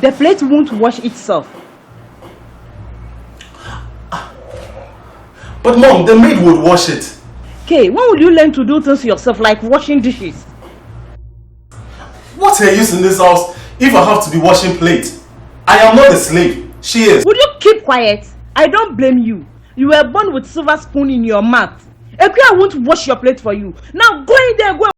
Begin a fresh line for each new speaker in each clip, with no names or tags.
the plate won't wash itself.
But Mom, the maid would wash it.
Okay, when will you learn to do things yourself like washing dishes?
What's her use in this house if I have to be washing plates? I am not a slave. She is.
Would you keep quiet? I don't blame you. You were born with silver spoon in your mouth. I won't wash your plate for you. Now go in there, go.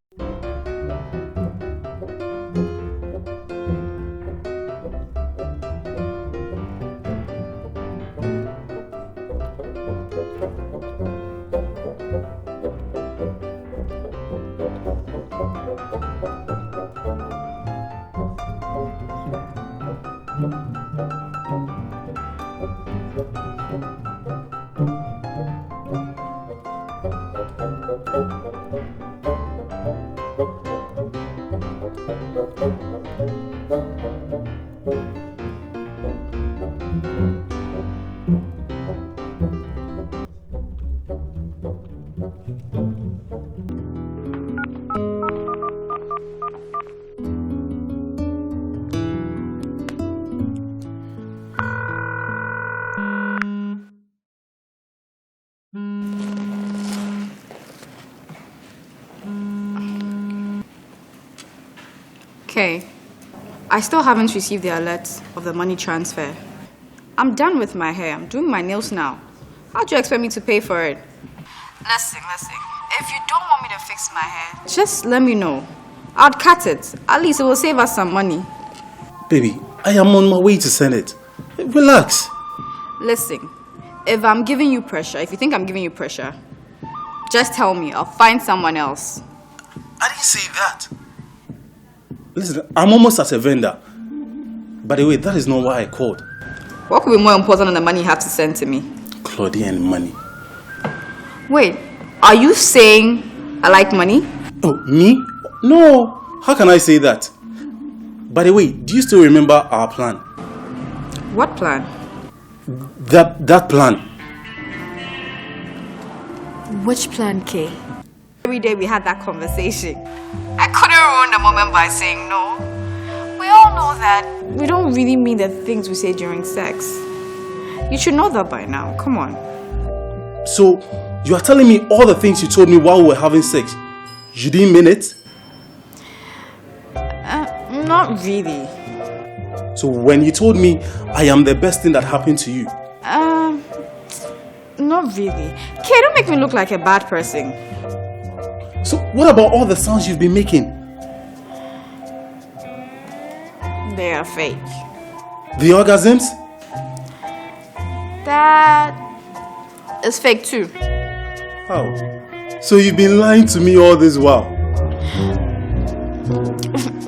Okay, I still haven't received the alert of the money transfer. I'm done with my hair. I'm doing my nails now. How do you expect me to pay for it? Listen. If you don't want me to fix my hair, just let me know. I'll cut it. At least it will save us some money.
Baby, I am on my way to send it. Relax.
Listen, if I'm giving you pressure, if you think I'm giving you pressure, just tell me. I'll find someone else.
I didn't say that. Listen, I'm almost at a vendor. By the way, that is not why I called.
What could be more important than the money you have to send to me?
Claudia and money.
Wait, are you saying I like money?
Oh, me? No. How can I say that? By the way, do you still remember our plan?
What plan?
That plan.
Which plan, Kay?
Every day we had that conversation. I couldn't ruin the moment by saying no. We all know that we don't really mean the things we say during sex. You should know that by now. Come on.
So, you are telling me all the things you told me while we were having sex. You didn't mean it?
Not really.
So when you told me I am the best thing that happened to you?
Not really. Kay, don't make me look like a bad person.
So what about all the sounds you've been making?
They are fake.
The orgasms?
That is fake too.
How? So you've been lying to me all this while?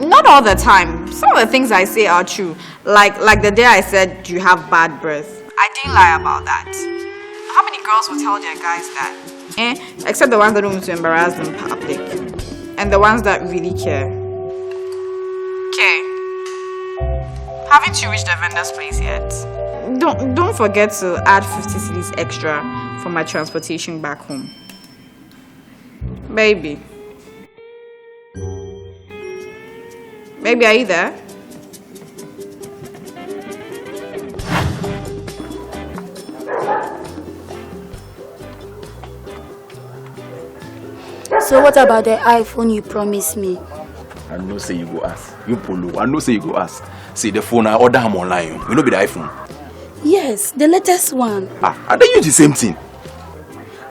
Not all the time. Some of the things I say are true. Like the day I said you have bad breath. I didn't lie about that. How many girls will tell their guys that? Except the ones that don't want to embarrass them in public. And the ones that really care. Okay. Haven't you reached the vendor's place yet? Don't forget to add 50 cedis extra for my transportation back home. Baby. Baby, are you there?
So what about the iPhone you promised me?
I know say you go ask. You Polo, I know say you go ask. See the phone I order him online. You know be the iPhone.
Yes, the latest one.
I don't use the same thing.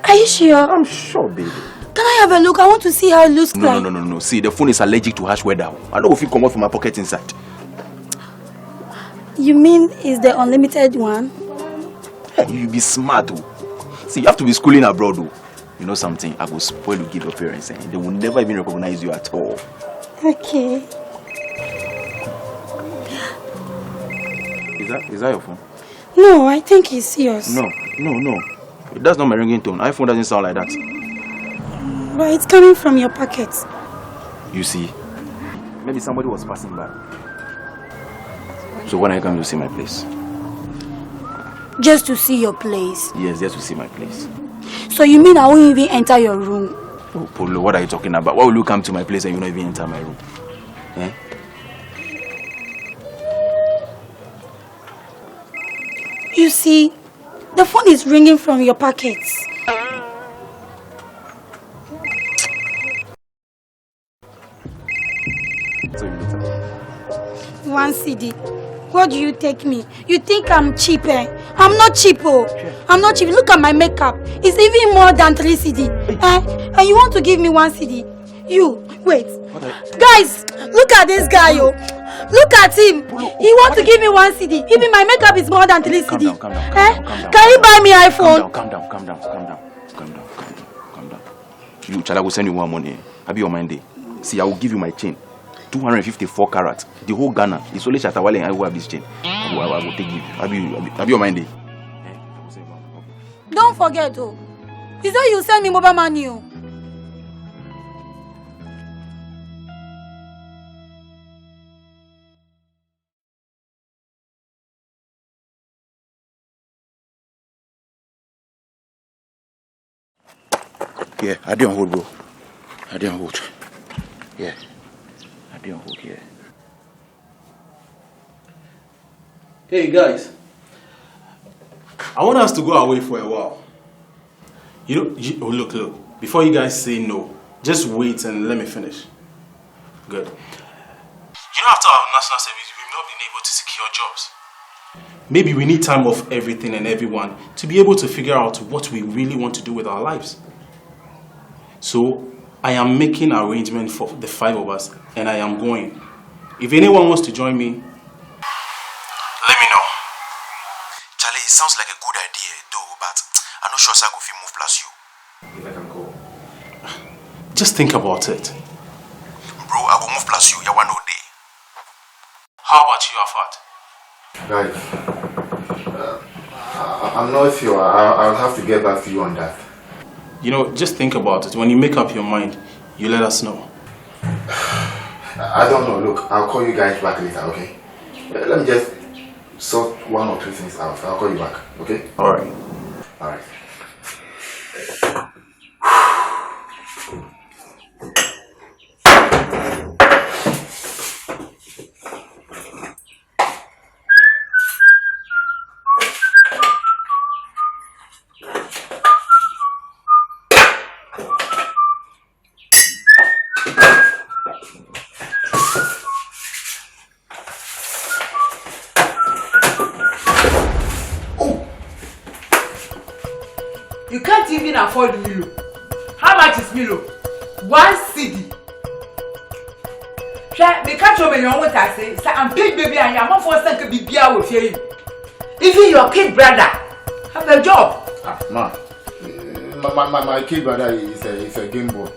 Are you sure?
I'm sure, baby.
Can I have a look? I want to see how it looks like.
No. See, the phone is allergic to harsh weather. I know if you come out from my pocket inside.
You mean it's the unlimited one?
Hey, you be smart, oh. See, you have to be schooling abroad, oh. You know something? I will spoil you, give your parents, and they will never even recognize you at all.
Okay.
Is that your phone?
No, I think it's yours.
No. That's not my ringing tone. iPhone doesn't sound like that.
But it's coming from your pocket.
You see, maybe somebody was passing by. So when are you coming to see my place?
Just to see your place?
Yes, just to see my place.
So you mean I won't even enter your room?
Oh, Polo, what are you talking about? Why will you come to my place and you not even enter my room? Eh?
You see, the phone is ringing from your pockets. One CD. Where do you take me? You think I'm cheap, eh? I'm not cheap, oh. I'm not cheap. Look at my makeup. It's even more than 3 CD. Eh? And you want to give me 1 CD? You, wait. Guys, look at this guy, oh. Look at him. He wants to give me 1 CD. Even my makeup is more than 3 CD.
Calm down.
Can you buy me iPhone?
Calm down. You, Chala, will send you more money. I'll be on my day. See, I will give you my chain. 254 carats. The whole Ghana. It's only Shatawale and I who have this chain. I will take you. I'll be on my day.
Don't forget, oh. He said you send me mobile money, oh.
Yeah, I didn't hold, bro. I didn't hold. Yeah. I didn't hold, yeah.
Hey guys, I want us to go away for a while. Look. Before you guys say no, just wait and let me finish. Good. After our national service, we've not been able to secure jobs. Maybe we need time off everything and everyone to be able to figure out what we really want to do with our lives. So, I am making an arrangement for the 5 of us, and I am going. If anyone wants to join me, let me know.
Charlie, it sounds like a good idea, though, but I'm not sure Sago will move plus you.
if I can go. Just think about it.
Bro, I will move plus you. You want no day.
How about you, Afat?
Guys, I'm not sure. I'll have to get back to you on that.
Just think about it. When you make up your mind, you let us know.
I don't know. Look, I'll call you guys back later, okay? Let me just sort 1 or 2 things out. I'll call you back, okay?
Alright.
Alright.
You can't even afford Milo. How much is Milo? 1 CD. Me catch you when you want to say, I'm big baby and I'm not forced to be beer with you. Even your kid brother have a job.
My kid brother is a game boy.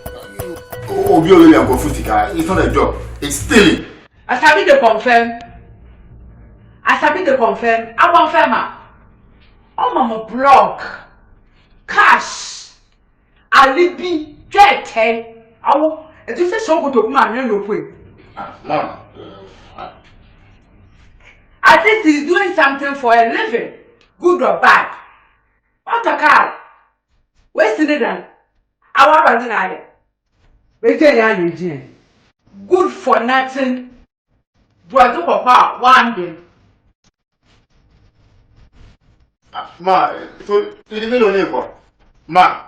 Oh, really, I'm going to car. It's not a job. It's stealing.
As I be the confirm. I confirm. Oh, mama block. Cash. Alibi. Get 10. It is a show to man. No way.
Mom.
At least he's doing something for a living. Good or bad. What a car. Where's the done? I want to know. Good for nothing. Brother Papa, one day.
Ma, so you didn't know neighbor. Ma.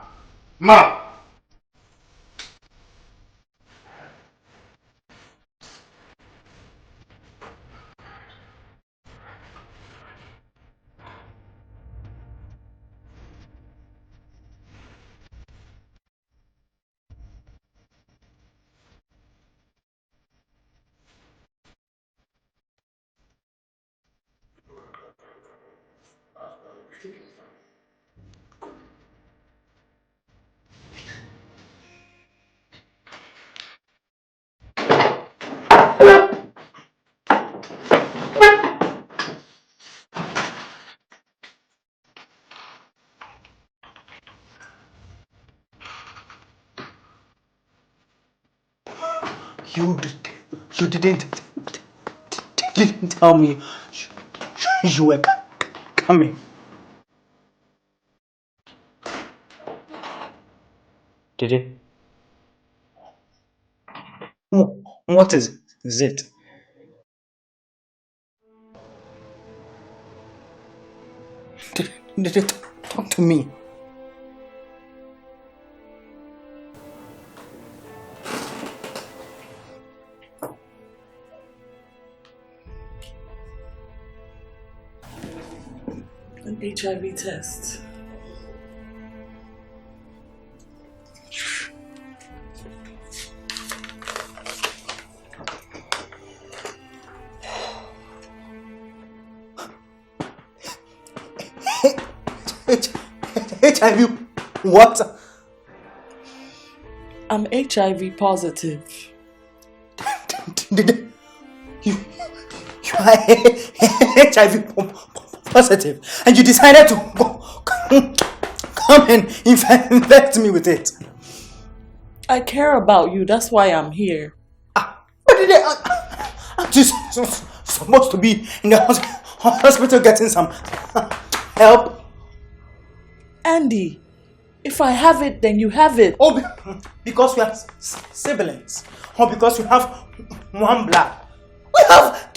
You didn't tell me you were coming. Did it? What is it?
Talk to me.
An HIV test.
HIV what?
I'm HIV positive.
You are HIV positive and you decided to come and infect me with it.
I care about you, that's why I'm here.
But I'm just supposed to be in the hospital getting some help.
Andy, if I have it, then you have it.
Oh, because we are siblings. Or because we have one blood. We have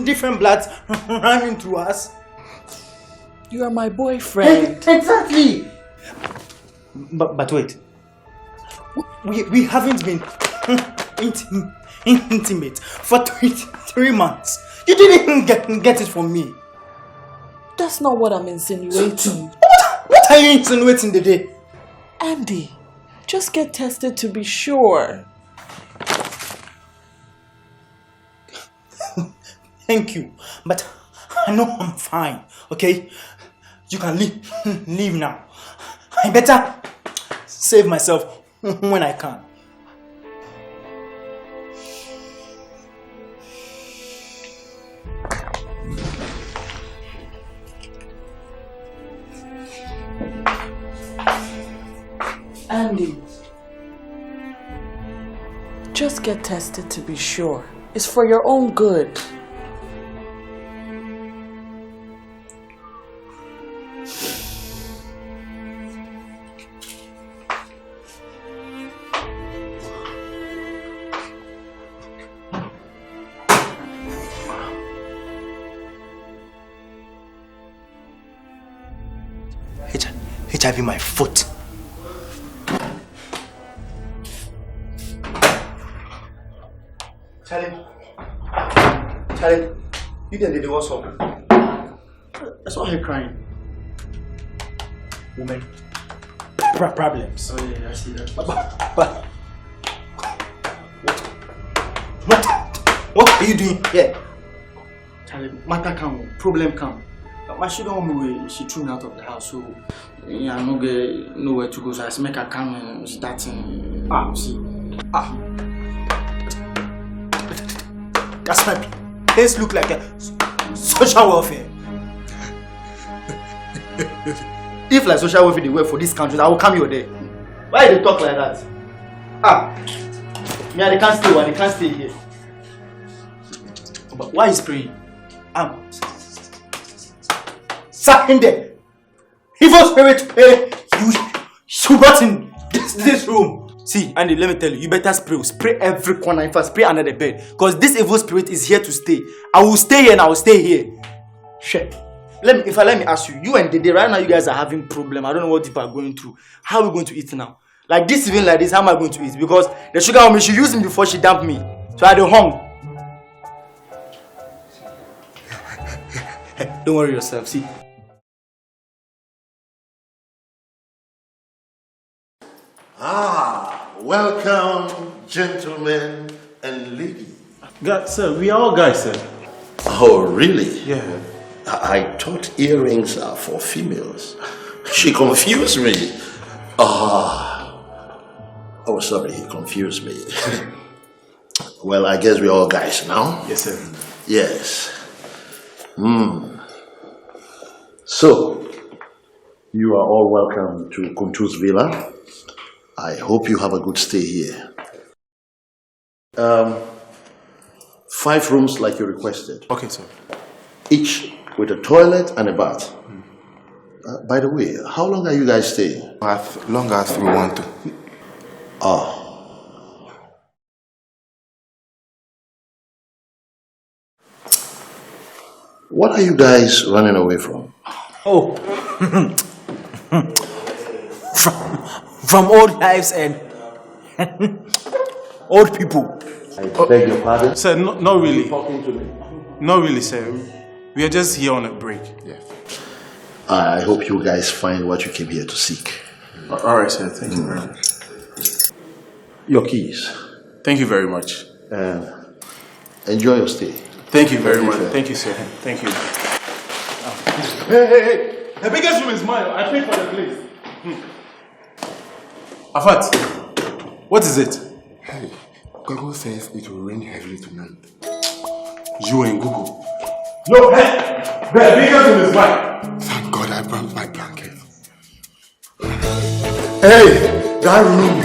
different bloods running through us.
You are my boyfriend.
Exactly. But wait. We haven't been intimate for 3 months. You didn't get it from me.
That's not what I'm insinuating.
What are you insinuating today?
Andy, just get tested to be sure.
Thank you, but I know I'm fine, okay? You can leave now. I better save myself when I can.
Andy, just get tested to be sure. It's for your own good.
HIV my foot. Charlie, you didn't do what's up? I saw her crying. Woman, problems.
Oh yeah, I see that.
But what are you doing here?
Charlie, matter come, problem come. My she don't want me. She threw me out of the house, so yeah, I'm not get nowhere to go. So I make her come and starting. See.
That's my place look like a social welfare. If like social welfare they work for this country, I will come here there. Why they talk like that? Me they can't stay one, they can't stay here. But why is praying? Sat there. Evil spirit, you got in this room. See, Andy, let me tell you, you better spray every corner. In fact, spray under the bed, because this evil spirit is here to stay. I will stay here and I will stay here. Shit. Let me ask you, you and Dede, right now you guys are having problem. I don't know what people are going through. How are we going to eat now? Like this, even like this, how am I going to eat? Because the sugar woman, she used me before she dumped me. So I don't hung. Don't worry yourself, see.
Welcome, gentlemen and ladies.
God, sir, we are all guys, sir.
Oh, really?
Yeah.
I thought earrings are for females. She confused me. Oh, sorry, he confused me. Well, I guess we're all guys now.
Yes, sir.
Yes. So, you are all welcome to Kuntu's villa. I hope you have a good stay here. 5 rooms like you requested.
Okay, sir.
Each with a toilet and a bath. By the way, how long are you guys staying?
As long as we want to.
What are you guys running away from?
Oh. from old lives and old people.
I beg your pardon?
Sir, not really. Not really, sir. We are just here on a break.
Yes.
I hope you guys find what you came here to seek.
Alright, sir. Thank you very much.
Your keys.
Thank you very much.
Enjoy your stay.
Thank you very much.
Sir.
Thank you, sir. Thank you.
Hey.
The biggest room is mine. I paid for the place. Afat, what is it?
Hey, Google says it will rain heavily tonight.
You and Google. No, hey! The biggest room is mine.
Thank God I brought my blanket. Hey, that room.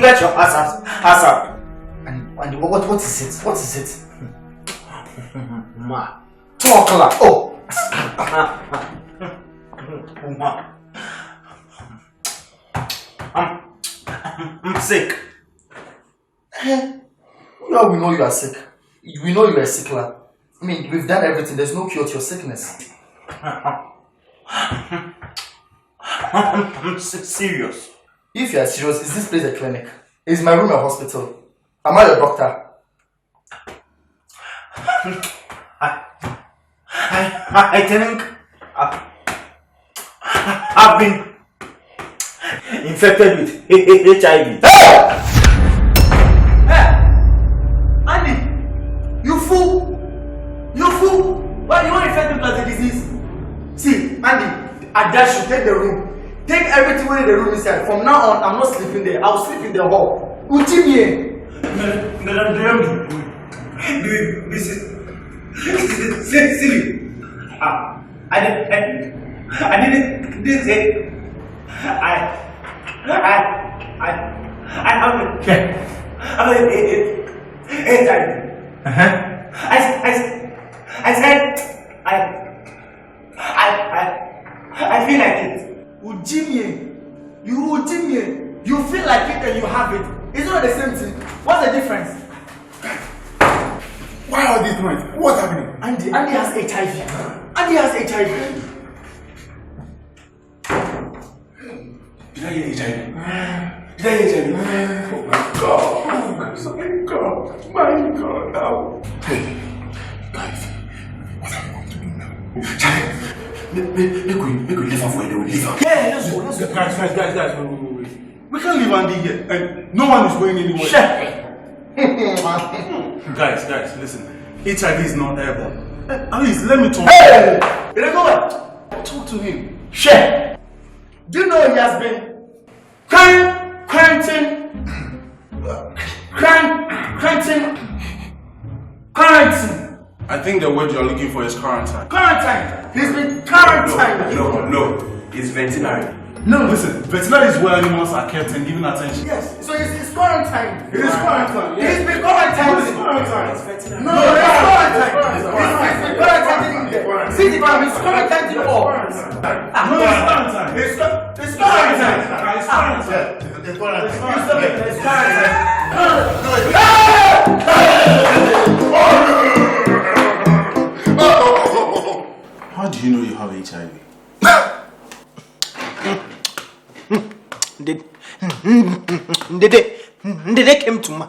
Get your ass up. And what is it? What is it? Ma. Talk. Oh. I'm sick. No, we know you are sick. We know you are sick, lad. I mean, we've done everything. There's no cure to your sickness. I'm serious. If you are serious, is this place a clinic? Is my room a hospital? Am I your doctor? I think I've been infected with HIV. Hey! Andy! You fool! Why do you want to infect me with the disease? See, Andy, I dare you, take the room. Take everything in the room inside. From now on, I'm not sleeping there. I'll sleep in the hall. Utimi. This is silly. I didn't say. I feel like it. Ujimie, you feel like it and you have it. It's not the same thing. What's the difference?
Why are these noise? What's happening?
Andy has HIV.
Did I get HIV? Oh my God. My God. Now.
Hey, guys, what are we going to do now? Charlie, make we leave her for a leave her.
Yeah, let's go.
Guys, wait. We can't leave Andy here. And no one is going anywhere. Guys, listen. HIV is not airborne. At least let me talk.
Hey! Go
Talk to him.
Share. Do you know he has been quarantined?
I think the word you're looking for is quarantine.
Quarantine. He's been quarantined.
No. It's veterinary. No, listen. Veterinary is where animals are kept and given attention.
Yes. So it's quarantine.
It is quarantine. Yes.
He's been quarantined.
It's quarantine.
No, it's quarantine. He's been quarantined. See the problem. It's quarantine to all.
No, it's quarantine.
It's quarantine. It's quarantine.
How do you know you have HIV?
They came to my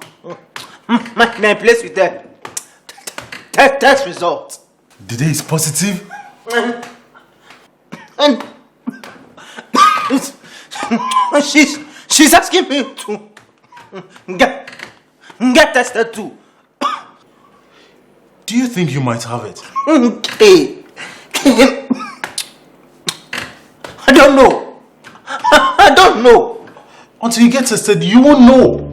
place with the test results.
Did is positive?
And she's asking me to get tested too.
Do you think you might have it?
Okay. I don't know. I don't know.
Until you get tested, you won't know.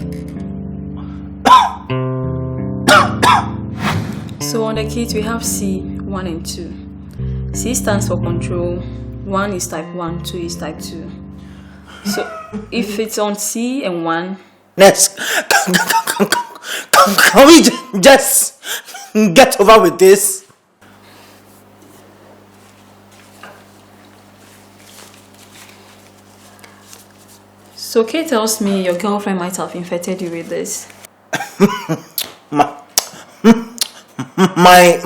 So on the kit we have C, 1 and 2. C stands for control. 1 is type 1, 2 is type 2. So if it's on C and 1.
Next. Can we just get over with this?
So Kay tells me your girlfriend might have infected you with this.
my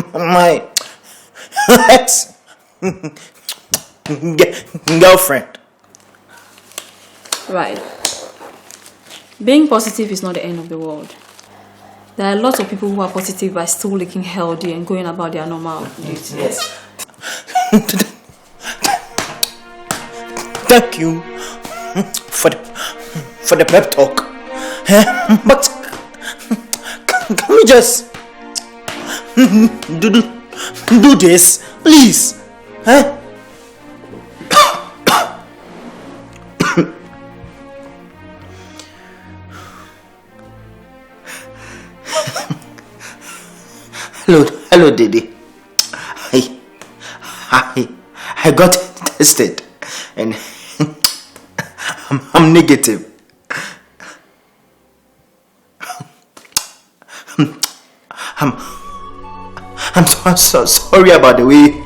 ex girlfriend.
Right. Being positive is not the end of the world. There are lots of people who are positive but still looking healthy and going about their normal duties.
Yes. Thank you for the pep talk. But can we just do this, please? Hello, Didi. I got tested and I'm negative. I'm so sorry about the way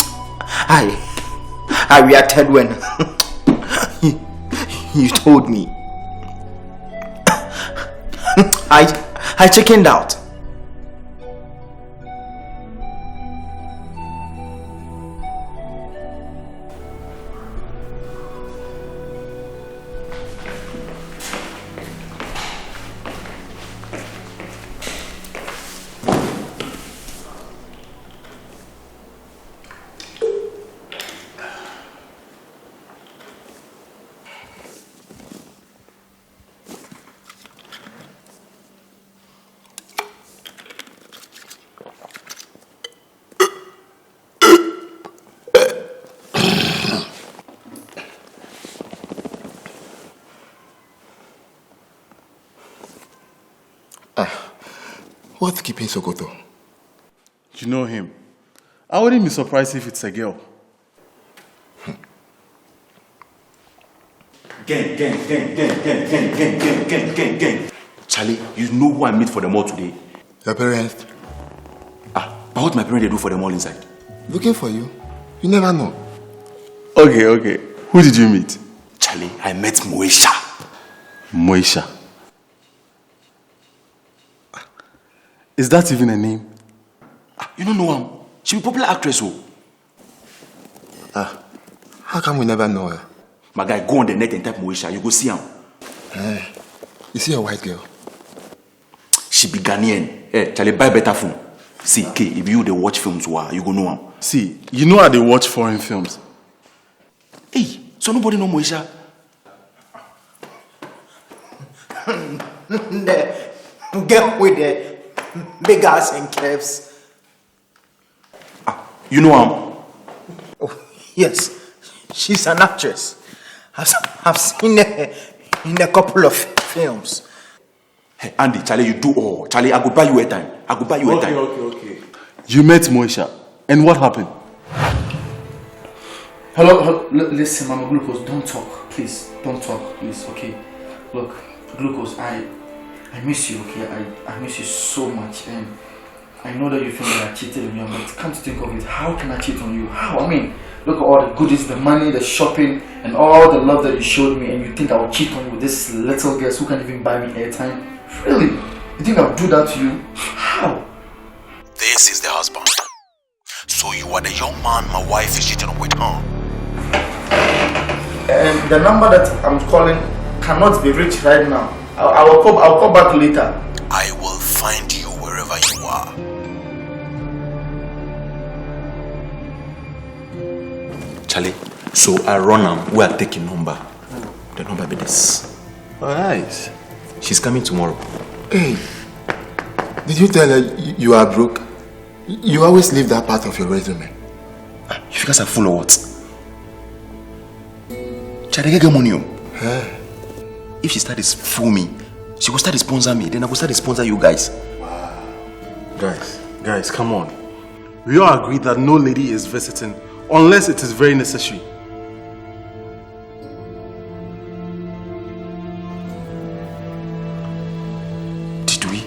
I reacted when you told me. I chickened out.
What's keeping Sokoto?
You know him. I wouldn't be surprised if it's a girl.
Gang. Charlie, you know who I meet for the mall today?
Your parents?
But what my parents they do for the mall inside?
Looking for you? You never know.
Okay. Who did you meet?
Charlie, I met Moesha.
Moesha. Is that even a name?
You don't know her? She be a popular actress.
How come we never know her?
My guy, go on the net and type Moesha. You go see her.
You see a white girl?
She be Ghanaian. Charlie, buy better phone. See, K, if you they watch films, you go know her.
See, you know how they watch foreign films.
Hey, so nobody know Moesha?
The girl with the big ass and calves.
You know her?
Oh, yes. She's an actress. I've seen her in a couple of films.
Hey, Andy, Charlie, you do all. Charlie, I go buy you airtime.
Okay. You met Moesha. And what happened?
Hello, listen, Mama Glucose, don't talk, please. Don't talk, please, okay? Look, Glucose, I miss you, okay? I miss you so much, and I know that you think that I cheated on you, but come to think of it, how can I cheat on you? How? I mean, look at all the goodies, the money, the shopping, and all the love that you showed me, and you think I will cheat on you with this little girl who can't even buy me airtime? Really? You think I'll do that to you? How?
This is the husband. So you are the young man my wife is cheating with, huh?
And the number that I'm calling cannot be reached right now. I'll call back later.
I will find you wherever you are.
Charlie, so I run am. We are taking number. The number be this.
Alright.
She's coming tomorrow.
Hey, did you tell her you are broke? You always leave that part of your resume.
You guys are full of what? Chadege get money. If she started to fool me, she will start to sponsor me. Then I will start to sponsor you guys.
Guys, come on. We all agree that no lady is visiting unless it is very necessary.
Did we?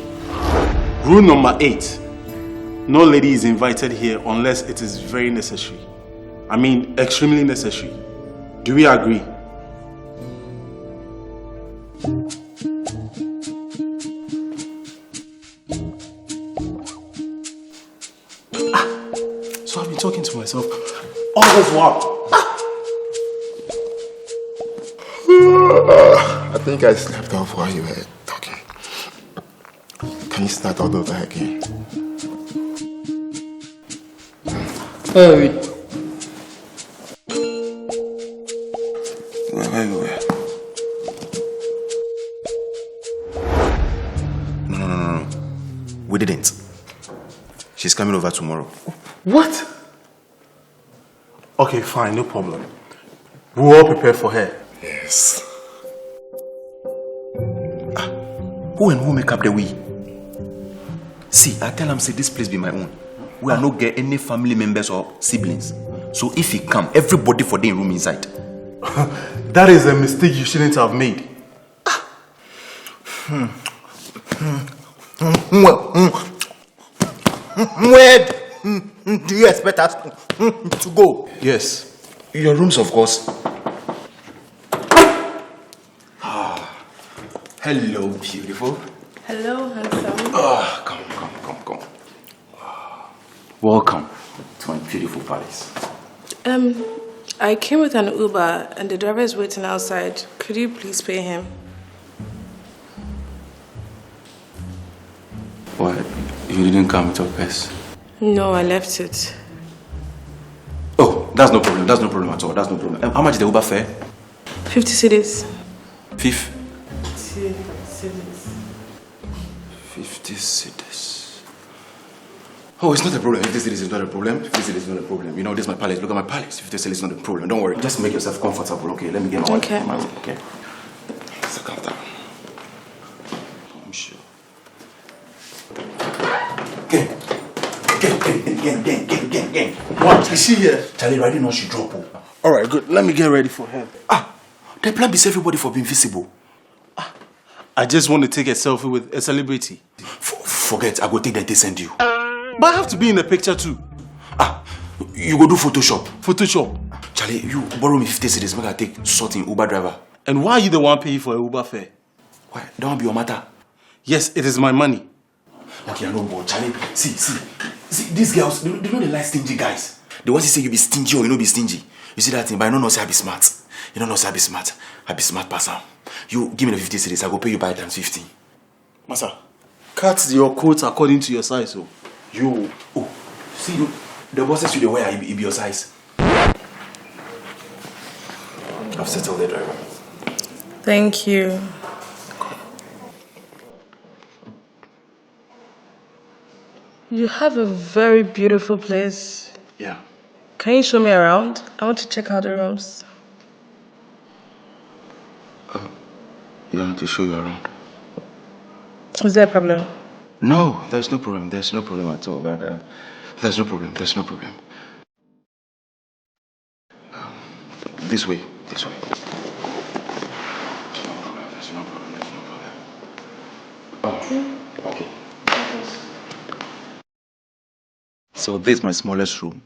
Rule number 8. No lady is invited here unless it is very necessary. I mean, extremely necessary. Do we agree? So I've been talking to myself all this while.
I think I slept off while you were talking. Can you start all over again?
Where? No. We didn't. She's coming over tomorrow.
What? Okay, fine, no problem. We'll all prepare for her.
Yes.
Who and who make up the we? See, I tell him, say this place be my own. We are not get any family members or siblings. So if he come, everybody for the room inside.
That is a mistake you shouldn't have made.
Where do you expect us to go?
Yes. Your rooms, of course. Hello, beautiful.
Hello, handsome.
Come. Welcome to my beautiful palace.
I came with an Uber and the driver is waiting outside. Could you please pay him?
What? You didn't come with your purse?
No, I left it.
Oh, that's no problem at all. That's no problem. How much is the Uber fare?
50 cedis.
50 cedis. Oh, it's not a problem. 50 cedis is not a problem. 50 cedis is not a problem. You know, this is my palace. Look at my palace. 50 cedis is not a problem. Don't worry. Just make yourself comfortable, okay? Let me get my wife in my room, okay? So calm down. I'm sure. Gang.
What? Is she here?
Charlie, I didn't know she dropped.
Alright, good. Let me get ready for her.
The plan is everybody for being visible.
I just want to take a selfie with a celebrity.
Forget, I go take them to send you.
But I have to be in the picture too.
You go do Photoshop.
Charlie,
you borrow me 50 cedis, make I take sorting Uber driver.
And why are you the one paying for a Uber fare?
Why? That won't be your matter.
Yes, it is my money.
Okay, I know, but Charlie, see, these girls, they know they like stingy guys. The ones who say you be stingy or you know be stingy. You see that thing, but I don't know say I be smart. You don't know say I be smart. I be smart person. You give me the 50 cedis, I go pay you by times 50.
Masa, cut your coat according to your size. Oh.
See you, the bosses you the wear, it be your size. I've settled the driver.
Thank you. You have a very beautiful place.
Yeah.
Can you show me around? I want to check out the rooms.
You want to show you around?
Is there a problem?
No, there's no problem. There's no problem at all. But there's no problem. This way. There's no problem. Oh, okay. So this is my smallest room.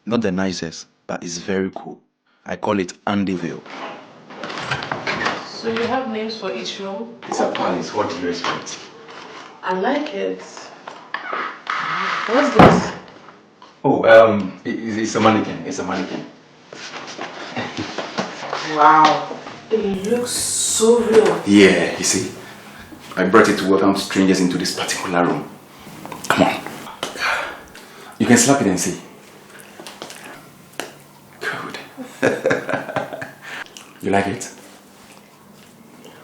Not the nicest, but it's very cool. I call it unveiled.
So you have names for each room?
It's a palace. What do you expect?
I like it. What's this?
Oh, it's a mannequin.
Wow. It looks so real.
Yeah, you see, I brought it to welcome strangers into this particular room. Come on. You can slap it and see. Good. You like it?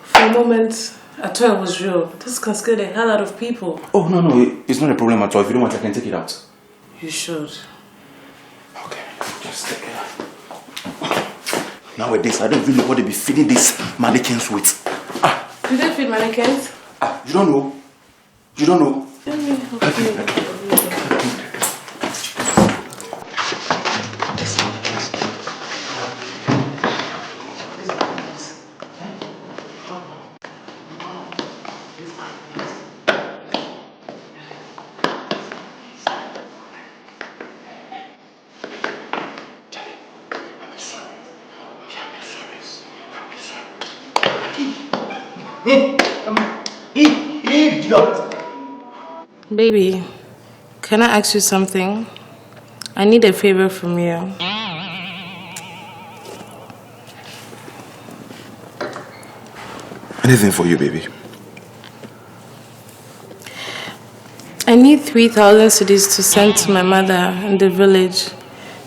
For a moment, I thought it was real. This can scare the hell out of people.
Oh, no, it's not a problem at all. If you don't want, I can take it out.
You should.
Okay, just take care. Nowadays, I don't even know what they be feeding these mannequins with.
Do they feed mannequins?
You don't know? You don't know?
Let me help you. Baby, can I ask you something? I need a favor from you.
Anything for you, baby.
I need 3,000 cedis to send to my mother in the village.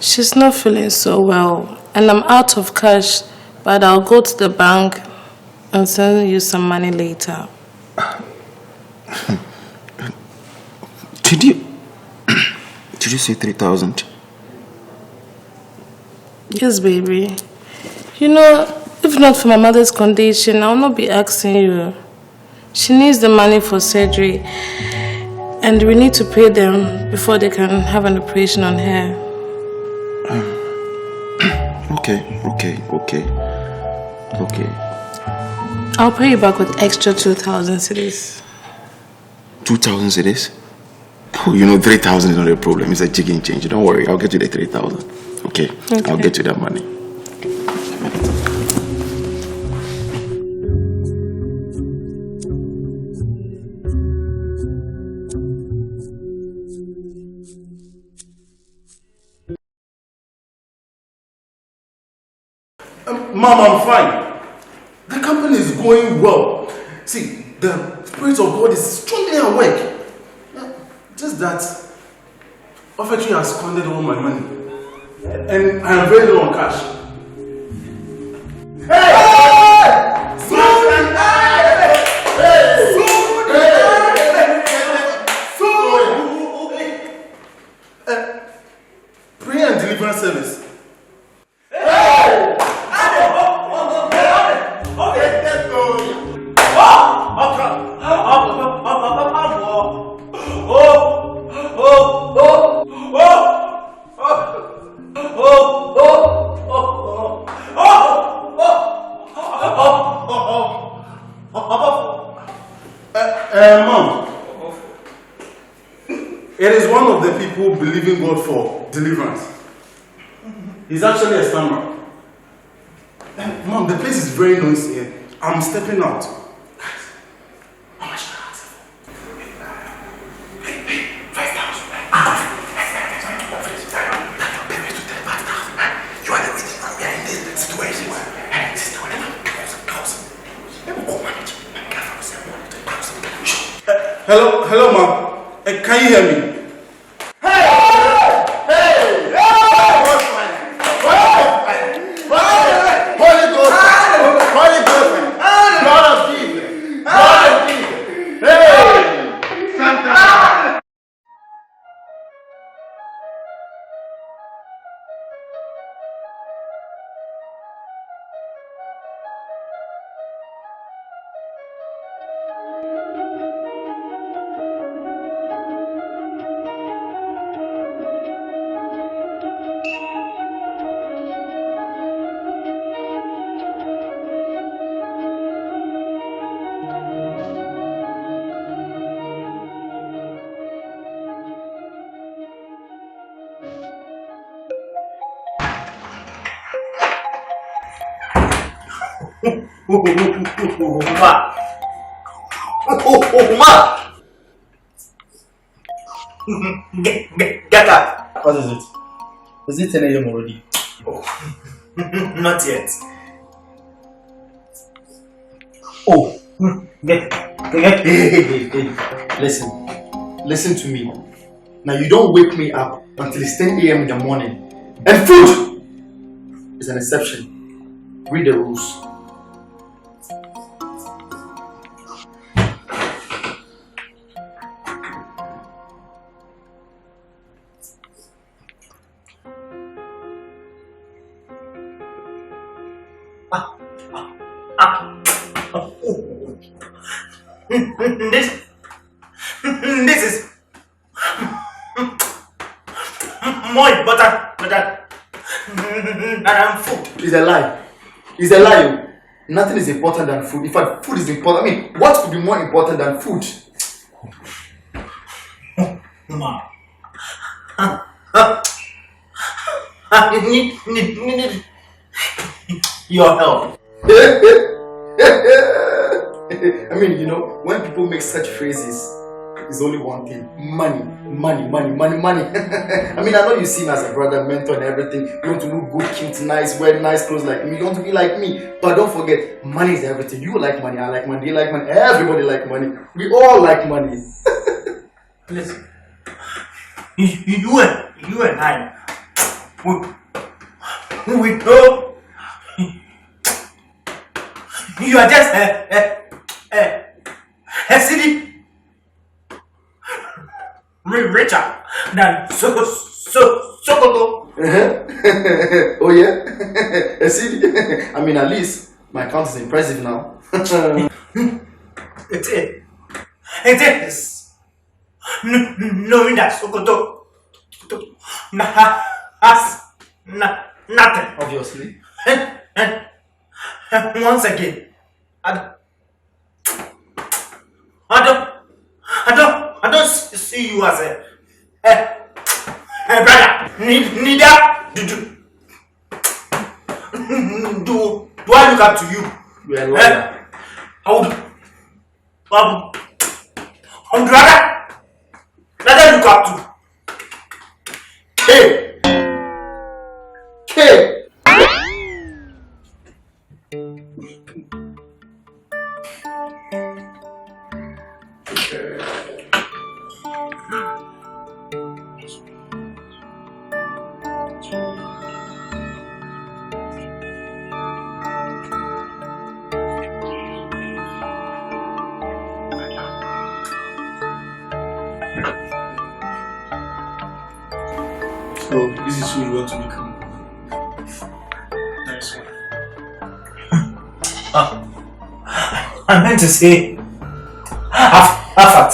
She's not feeling so well, and I'm out of cash, but I'll go to the bank and send you some money later.
Did you say 3,000?
Yes, baby. You know, if not for my mother's condition, I'll not be asking you. She needs the money for surgery, and we need to pay them before they can have an operation on her.
Okay.
I'll pay you back with extra 2,000 cedis.
2,000 cedis? Oh, you know, 3,000 is not a problem. It's a chicken change. Don't worry, I'll get you the 3,000. Okay, I'll get you that money.
Mom, I'm fine. The company is going well. See, the Spirit of God is strongly at work. Just that Offertory has squandered all my money. And I am very low on cash. Prayer and deliverance service. Mom, it is one of the people believing God for deliverance. He's actually a stammerer. Mom, the place is very noisy here. I'm stepping out. Guys, how much can I ask for? Hey, 5,000. You are the reason why we are in this situation. This is the one. Hello, Mom. Can you hear me?
Umar! Get up!
What is it? Is it 10 a.m. already?
Oh. Not yet.
Oh! Listen to me. Now you don't wake me up until it's 10 a.m. in the morning. And food is an exception. Read the rules.
This is more important than food.
It's a lie. It's a lie. Nothing is important than food. In fact, food is important. I mean, what could be more important than food?
Umar, I need your help.
I mean, you know, when people make such phrases, it's only one thing: money, money, money, money, money. I mean, I know you see me as a brother, mentor, and everything. You want to look good, cute, nice, wear nice clothes like me. You want to be like me, but don't forget, money is everything. You like money, I like money, they like money, everybody like money. We all like money.
Listen, you and I, we know you are just a city richer than Sokoto.
Oh yeah, a city. I mean, at least my account is impressive now.
It is. Knowing that Sokoto has nothing.
Obviously.
And once again, I don't see you as a brother. Neither do I look up to you.
You are a lawyer.
I would rather look up to K.
So this is who you want to become. Nice one.
I meant to say Afat.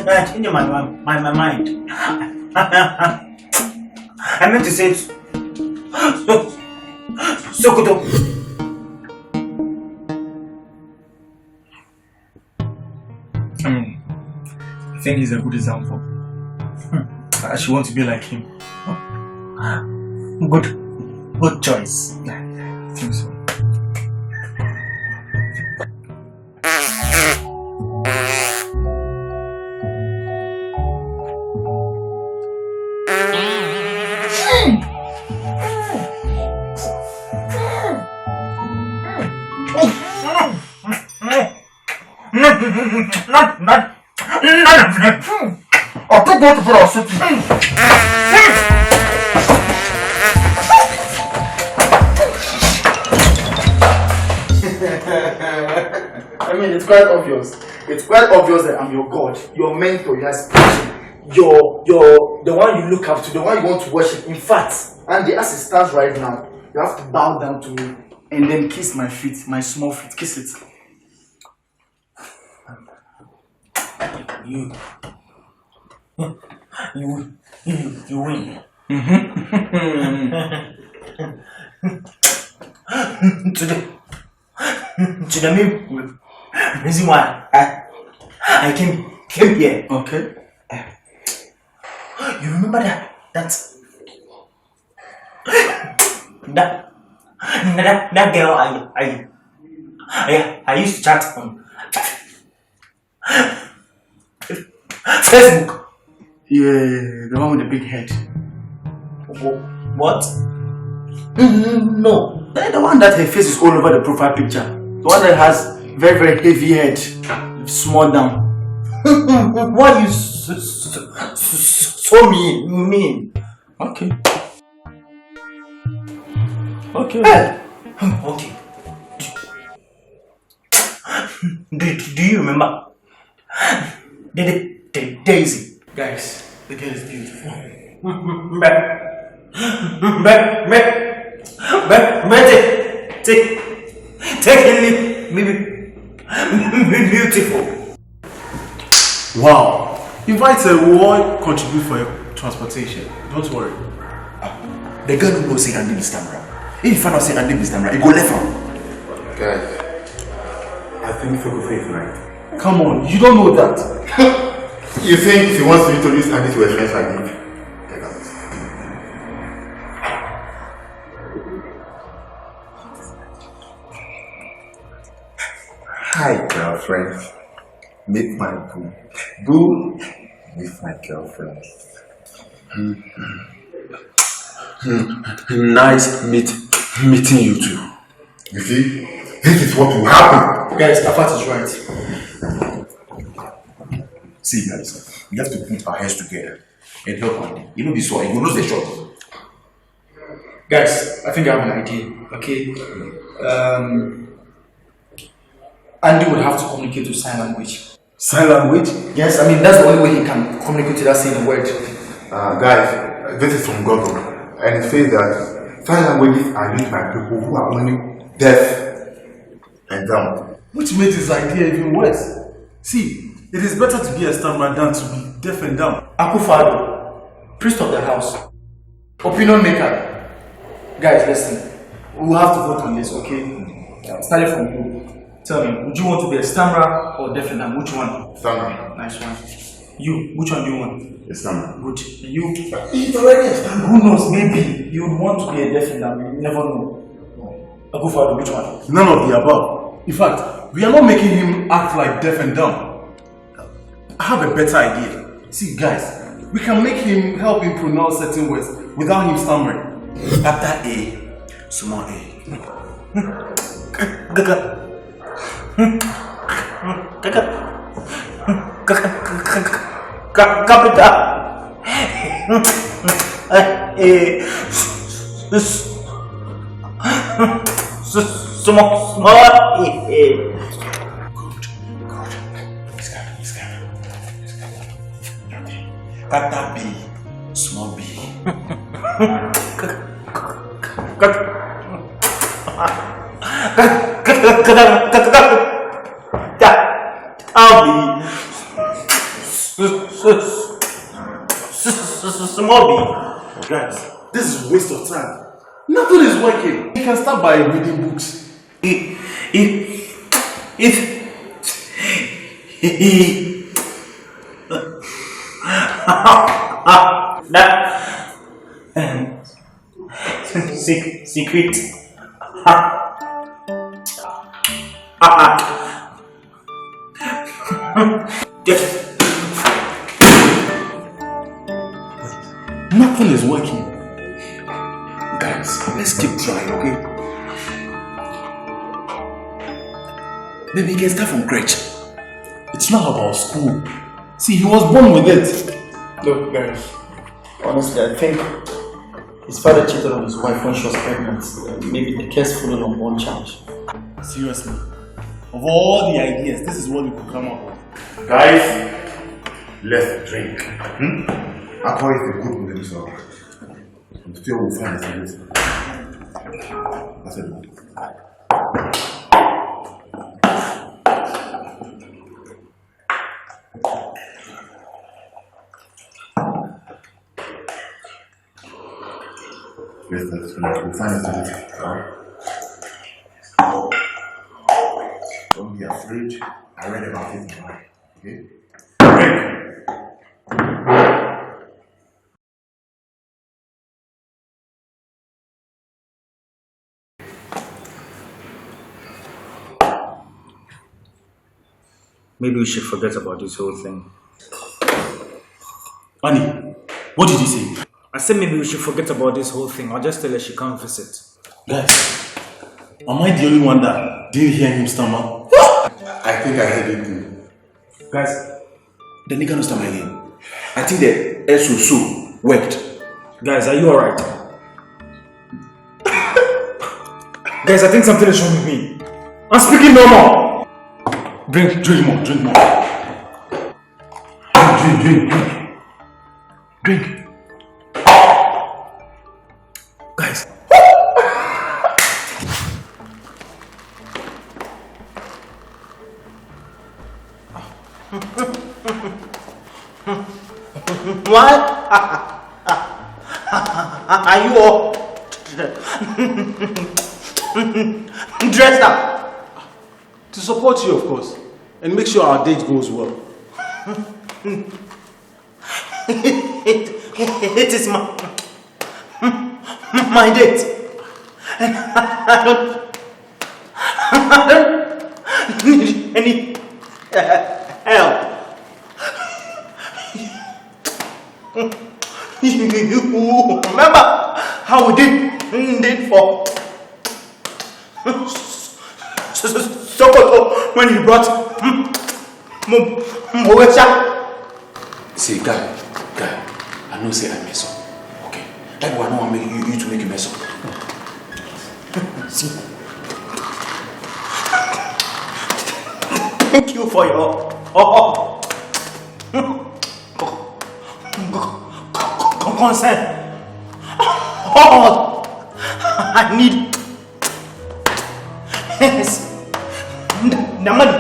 I changed my mind. I meant to say Sokoto.
I think he's a good example. I should want to be like him.
Good choice.
I think so.
I'll take one for us.
I mean, it's quite obvious. It's quite obvious that I'm your God, your mentor, your aspiration, the one you look up to, the one you want to worship. In fact, and as it stands right now, you have to bow down to me and then kiss my feet, my small feet. Kiss it.
You win. To the main reason why I came here.
Okay.
You remember that girl I used to chat on Facebook.
Yeah, the one with the big head.
What? No.
The one that her face is all over the profile picture. The one that has very, very heavy head, small down.
Why you so mean?
Okay.
Okay. Okay. Do you remember? The Daisy.
Guys, the girl is beautiful.
Take me beautiful.
Wow. Invited, we all contribute for your transportation. Don't worry.
The girl who knows say her name is Tamara. If you find out say her name is Tamara, you go left her.
Guys, I think Foko is right.
Come on, you don't know that.
You think she wants to introduce Andy to her friends like me? Hi, girlfriend. Meet my boo. Boo, meet my girlfriend. Nice meeting you two. You see, this is what will happen.
Guys, Afat is right.
See guys, we have to put our heads together and help Andy. You know this one, you will lose the shot.
Guys, I think I have an idea, okay? Andy would have to communicate to sign language.
Sign language?
Yes, I mean, that's the only way he can communicate without saying a word.
Guys, this is from Google, and it says that sign languages are used by people who are only deaf and dumb.
Which makes his idea even worse. See, it is better to be a stammerer than to be deaf and dumb.
Akufado, priest of the house, opinion maker. Guys, listen, we'll have to vote on this, okay? Starting from you. Tell me, would you want to be a stammerer or deaf and dumb? Which one?
Stammerer.
Nice one. You, which one do you want?
A stammerer.
Good. You?
He's already a stammerer.
Who knows, maybe you would want to be a deaf and dumb. You never know. Akufado, which one?
None of the above. In fact, we are not making him act like deaf and dumb. I have a better idea. See guys, we can make him help him pronounce certain words without him stammering.
After A, small A.
Capital. Small A.
Capital B, small B.
Small B.
Guys, this is a waste of time. Nothing is working. You can start by reading books.
Secret.
Nothing is working.
Guys, let's keep trying, okay? Maybe you can start from scratch.
It's not about school. See, he was born with it.
Look, guys, honestly, I think his father cheated on his wife when she was pregnant. Maybe the case followed on one charge.
Seriously. Of all the ideas, this is what we could come up with.
Guys, let's drink. Alcohol is a good movie, so I'm still will find a solution. That's it. Yes, that's right. We'll find a solution. Don't be afraid. I read about it in my okay? Drink.
Maybe we should forget about this whole thing.
Annie, what did you say?
I said maybe we should forget about this whole thing. I'll just tell her she can't visit.
Guys, am I the only one that didn't hear him stammer?
I think I heard it too.
Guys, the nigga no stammer again. I think the SOSO worked.
Guys, are you alright? Guys, I think something is wrong with me. I'm speaking normal. Drink more. Drink. Guys. What? Are you all dressed up?
To support you, of course. And make sure our date goes well.
It is my date. And I don't need any help. You remember how we did for Sokoto when you brought Moesha?
See, guy, I know say I mess up. Okay? That one I don't want you to make you mess up.
See. Thank you for your consent. All I need is the money.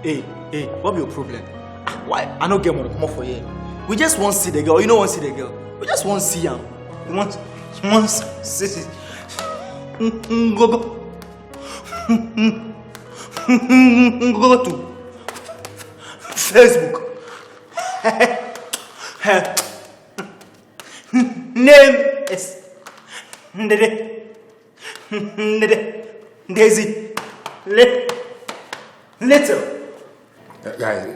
Hey, what be your problem? Why? I don't get money come up for here. We just want to see the girl. You don't want to see the girl. We just want to see her. We want to see. Go to Facebook. Her name is Daisy Little.
Guys,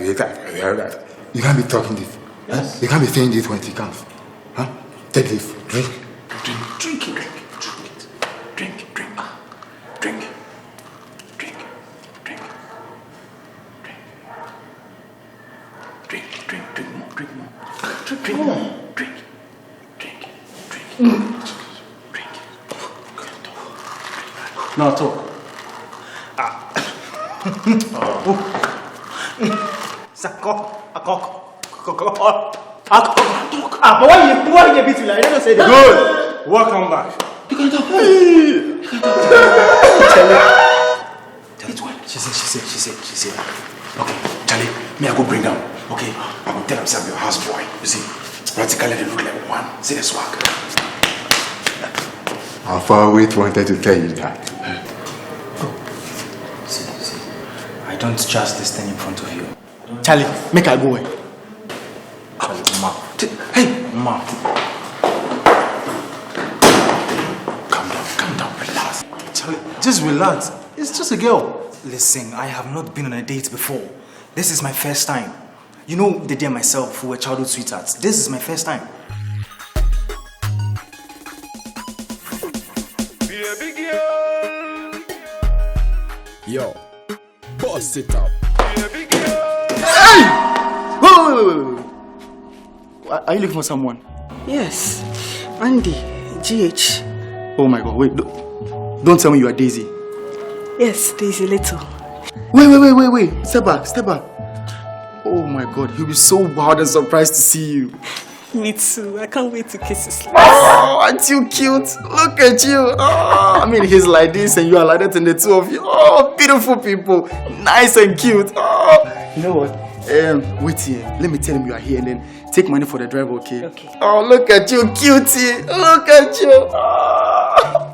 you can't be talking this. Huh? You can't be saying this when she comes. Huh? Take this. Drink it.
Now talk.
But why you beat me like I don't say that?
Good. Welcome back.
You can talk. She said. Okay, Charlie, me I go bring them. Okay, I go tell them I'm your houseboy. You see, practically they look like one. See the swag.
How far away wanted to tell you that?
See. I don't trust this thing in front of you. Charlie, make I go away. Charlie, Umar.
Hey,
Umar.
calm down, relax.
Charlie, just relax. It's just a girl.
Listen, I have not been on a date before. This is my first time. You know the day myself, we were childhood sweethearts. This is my first time.
Yo, boss it up.
Hey! Wait. Are you looking for someone?
Yes, Andy, GH.
Oh my God, wait. Don't tell me you are Daisy.
Yes, Daisy Little.
Wait. Step back. Oh my God, he'll be so wild and surprised to see you.
Me too. I can't wait to kiss his lips.
Oh, aren't you cute? Look at you. Oh, I mean, he's like this and you are like that, and the two of you. Oh, beautiful people. Nice and cute. Oh, you know what? Wait here. Let me tell him you are here and then take money for the drive, okay?
Okay.
Oh, look at you, cutie. Look at you. Oh.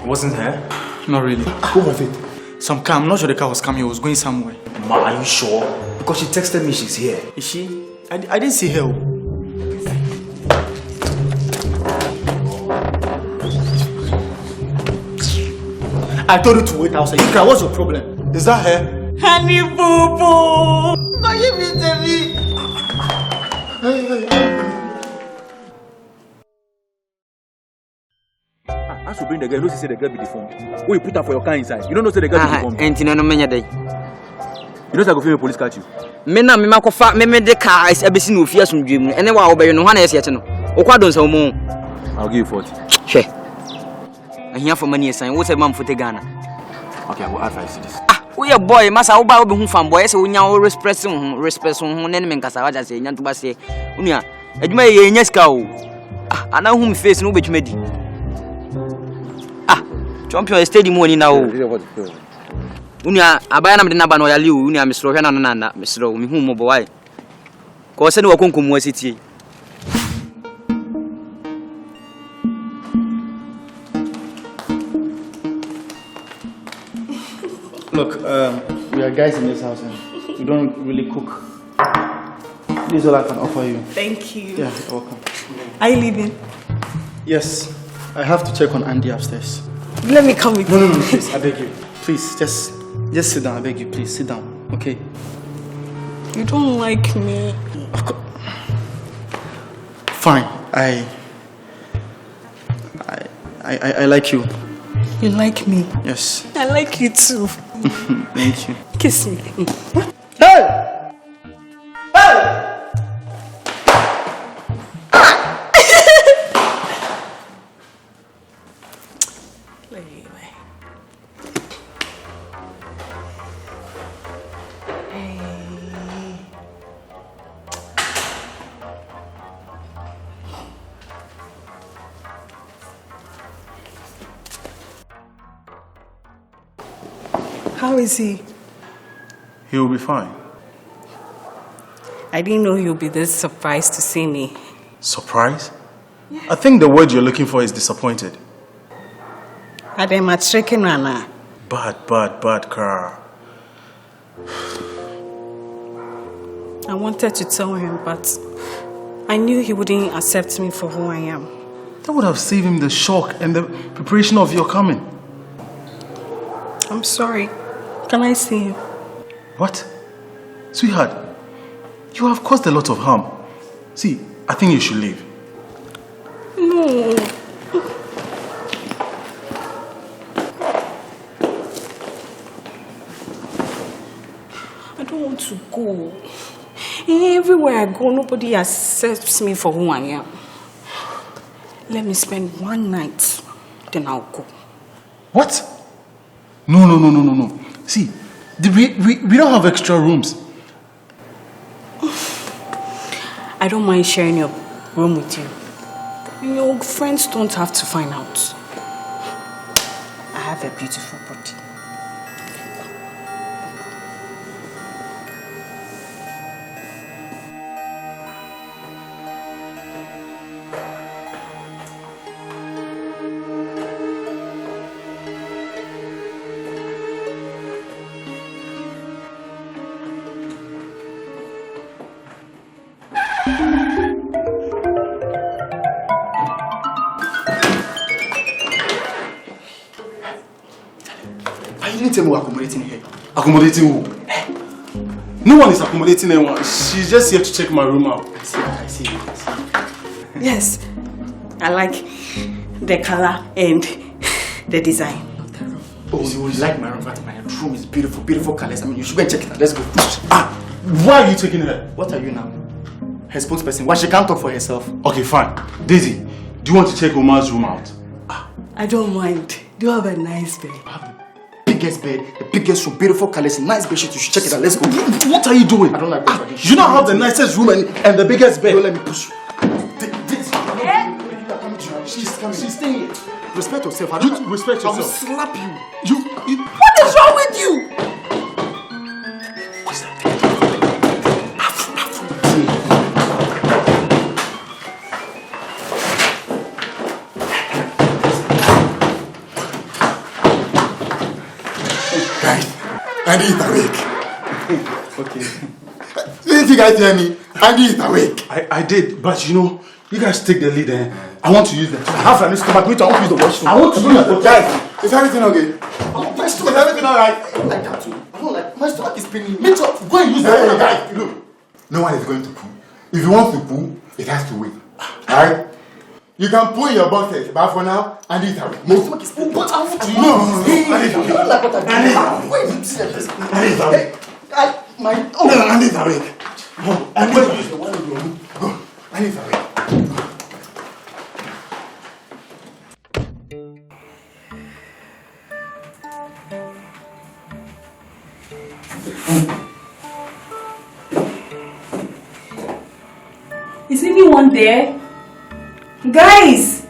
Wasn't her? Not really.
Who was it?
Some car. I'm not sure the car was coming. It was going somewhere.
Ma, are you sure? Because she texted me she's here.
Is she? I didn't see her. I told you to wait outside. You cry. What's your problem?
Is that her?
Honey boo boo.
Now give me the As we bring the girl, you know say the girl be deformed. Who you put her for your car inside? You don't know say the girl be deformed.
And no menya day.
You know say I go film police catch you.
Me na me makofa me de car is ebesi no ofia sumdwe mu. Ene wa obeye no hwa na yesi no. Okwa don mo.
I'll give you 40.
Hwe. Ahia for money sign. Wo say mam fote Ghana.
Okay, I will add 5 cities.
We a boy, massa oba obi hu fan boy say wonya wo respect hu ne me nkasa waja say nya to ba say. Unia, adwuma ye nya sika o. Ana hu me face no betwuma di. Champion stadium woni na o. Unia abaya na me de na ba no yale o. Unia mesro hwe na na mesro me hu mo bo why. Ko se ne wakonkomu asitie.
Look, we are guys in this house and we don't really cook. This is all I can offer you.
Thank you.
Yeah, you're welcome.
Are you leaving?
Yes, I have to check on Andy upstairs.
Let me come with you.
No, please, I beg you. Please, just sit down, I beg you, please, sit down, okay?
You don't like me.
Fine, I like you.
You like me?
Yes.
I like you too.
Thank you.
Kiss me.
Hey!
How is he?
He will be fine.
I didn't know you'll be this surprised to see me.
Surprise? Yeah. I think the word you're looking for is disappointed.
I'm a chicken Nana.
Bad, car.
I wanted to tell him, but I knew he wouldn't accept me for who I am.
That would have saved him the shock and the preparation of your coming.
I'm sorry. Can I see him?
What? Sweetheart, you have caused a lot of harm. See, I think you should leave.
No. I don't want to go. Everywhere I go, nobody accepts me for who I am. Let me spend one night, then I'll go.
What? No. See, we don't have extra rooms.
I don't mind sharing your room with you. Your friends don't have to find out. I have a beautiful body.
You didn't tell me we're accommodating here.
Accommodating who? No one is accommodating anyone. She's just here to check my room out.
I see.
Yes, I like the color and the design of the room.
Oh, you like my room? My room is beautiful colors. I mean, you should go and check it out. Let's go.
Why are you taking her?
What are you now? Her spokesperson. Why she can't talk for herself?
Okay, fine. Daisy, do you want to check Umar's room out?
I don't mind. Do you have a nice bed?
Biggest bed, the biggest room, beautiful colors, nice bed sheet. You should check it out. Let's go.
What are you doing?
I don't like that.
You don't have the nicest room and the biggest bed.
Don't let me push you. She's staying here. Respect yourself. I don't
respect yourself.
I will slap you.
What is wrong with you?
What's that?
Andy is awake.
Okay.
Didn't you guys hear me? Andy is awake.
I did, but you know, you guys take the lead and I want to use that.
I have an stomach. Me too. I want to use the washroom.
I want to use the
Guys, is everything okay?
My stomach.
Is everything alright?
I don't like that too. I don't like. My stomach is paining me.
Me too. Go and use the guys. Look, no one is going to poo. If you want to poo, it has to wait. Alright? You can put your bucket, but for now, I need that.
But I want to. No, I need that.
Is anyone there? Guys!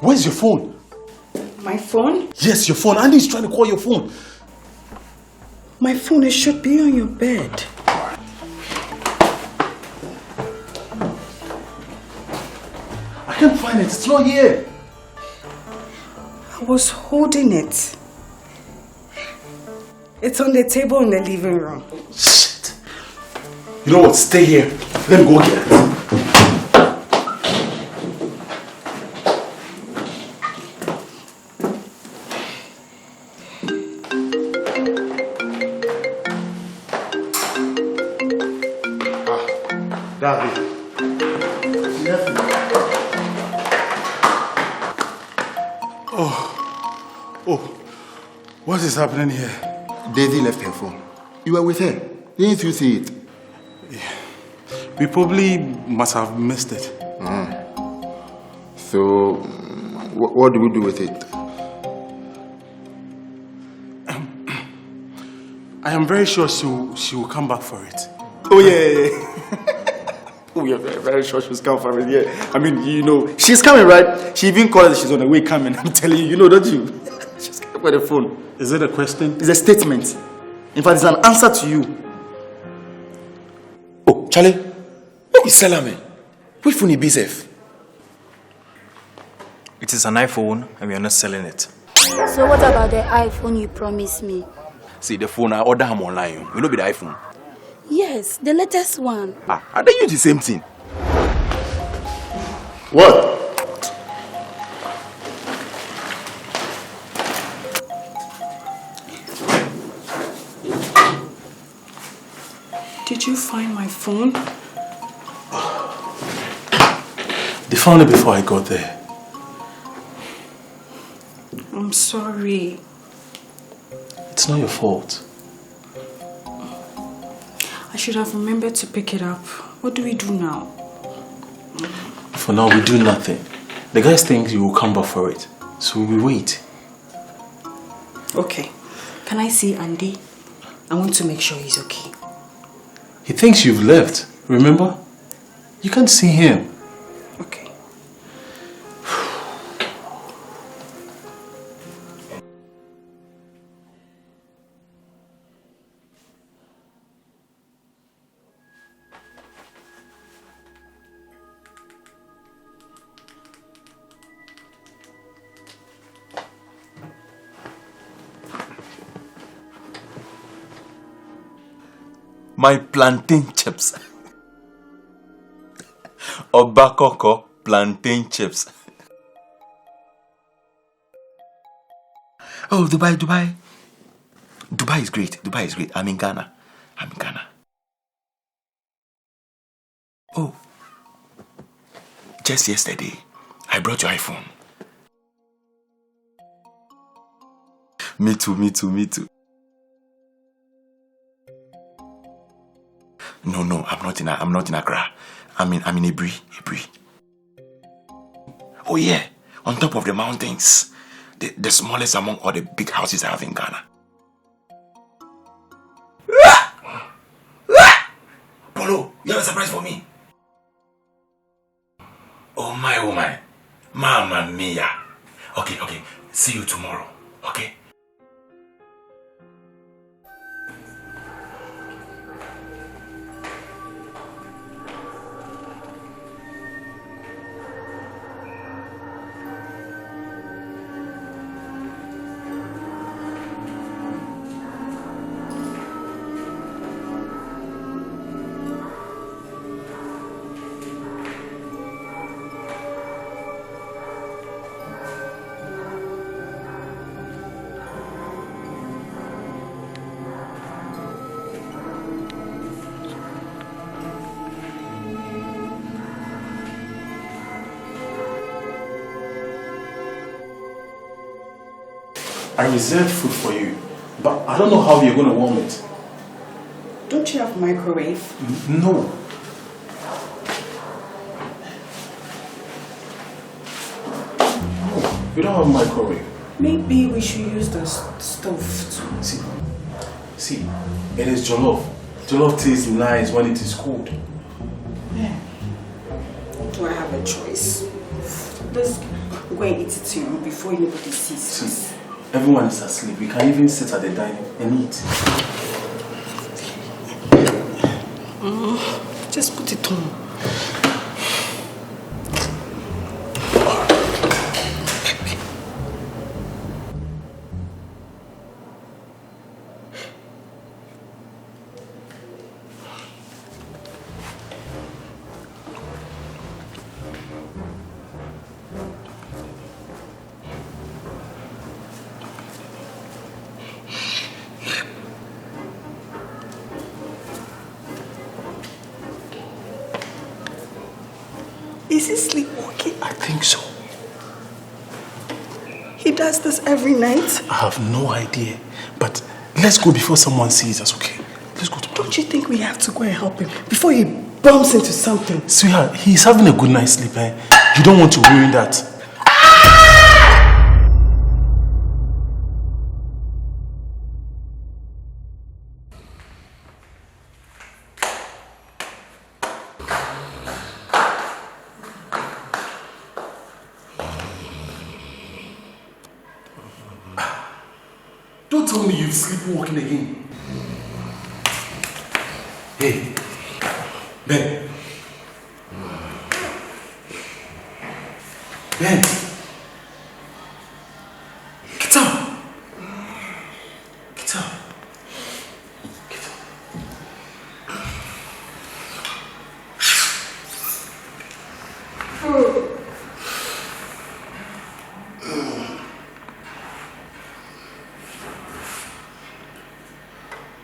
Where's your phone?
My phone?
Yes, your phone. Andy's trying to call your phone.
My phone, it should be on your bed.
I can't find it. It's not here.
I was holding it. It's on the table in the living room.
Shit. You know what? Stay here. Let me go get it.
David.
Oh, what is happening here?
Daisy left her phone. You were with her. Didn't you see it?
We probably must have missed it.
So, what do we do with it?
I am very sure she will come back for it.
Oh, yeah. Oh, yeah, very sure she's coming for it, yeah. I mean, you know, she's coming, right? She even called she's on the way coming. I'm telling you, you know, don't you? She's coming with the phone.
Is it a question?
It's a statement. In fact, it's an answer to you.
Oh, Charlie, what is Salame? Which phone is safe?
It is an iPhone and we are not selling it.
So what about the iPhone you promised me?
See, the phone I order him online. We know be the iPhone.
Yes, the latest one.
Are they use the same thing?
What?
Did you find my phone?
They found it before I got there.
I'm sorry.
It's not your fault.
I should have remembered to pick it up. What do we do now?
For now, we do nothing. The guys think you will come back for it. So we wait.
Okay. Can I see Andy? I want to make sure he's okay.
He thinks you've left. Remember? You can't see him.
Okay.
My plantain chips. Obakoko plantain chips. Oh, Dubai. Dubai is great. I'm in Ghana. Oh, just yesterday, I brought your iPhone. Me too. No, I'm not in Accra. I'm in Ibri. Oh yeah, on top of the mountains. The smallest among all the big houses I have in Ghana. Polo, you have a surprise for me. Oh my. Mamma mia. Okay. See you tomorrow. Okay?
I reserved food for you, but I don't know how you're going to warm it.
Don't you have a microwave?
No. We don't have a microwave.
Maybe we should use the stove too.
See, it is jollof. Jollof tastes nice when it is cold.
Yeah. Do I have a choice? Let's go and eat it before anybody sees us.
Everyone is asleep. We can even sit at the dining and eat.
Just put it on. Is he sleepwalking?
I think so.
He does this every night?
I have no idea. But let's go before someone sees us, okay? Let's go to...
Don't you think we have to go and help him before he bumps into something?
Sweetheart, he's having a good night's sleep, eh? You don't want to ruin that. Don't tell me you're sleepwalking again. Hey, Ben. Ben. Get up. Get up. Get up.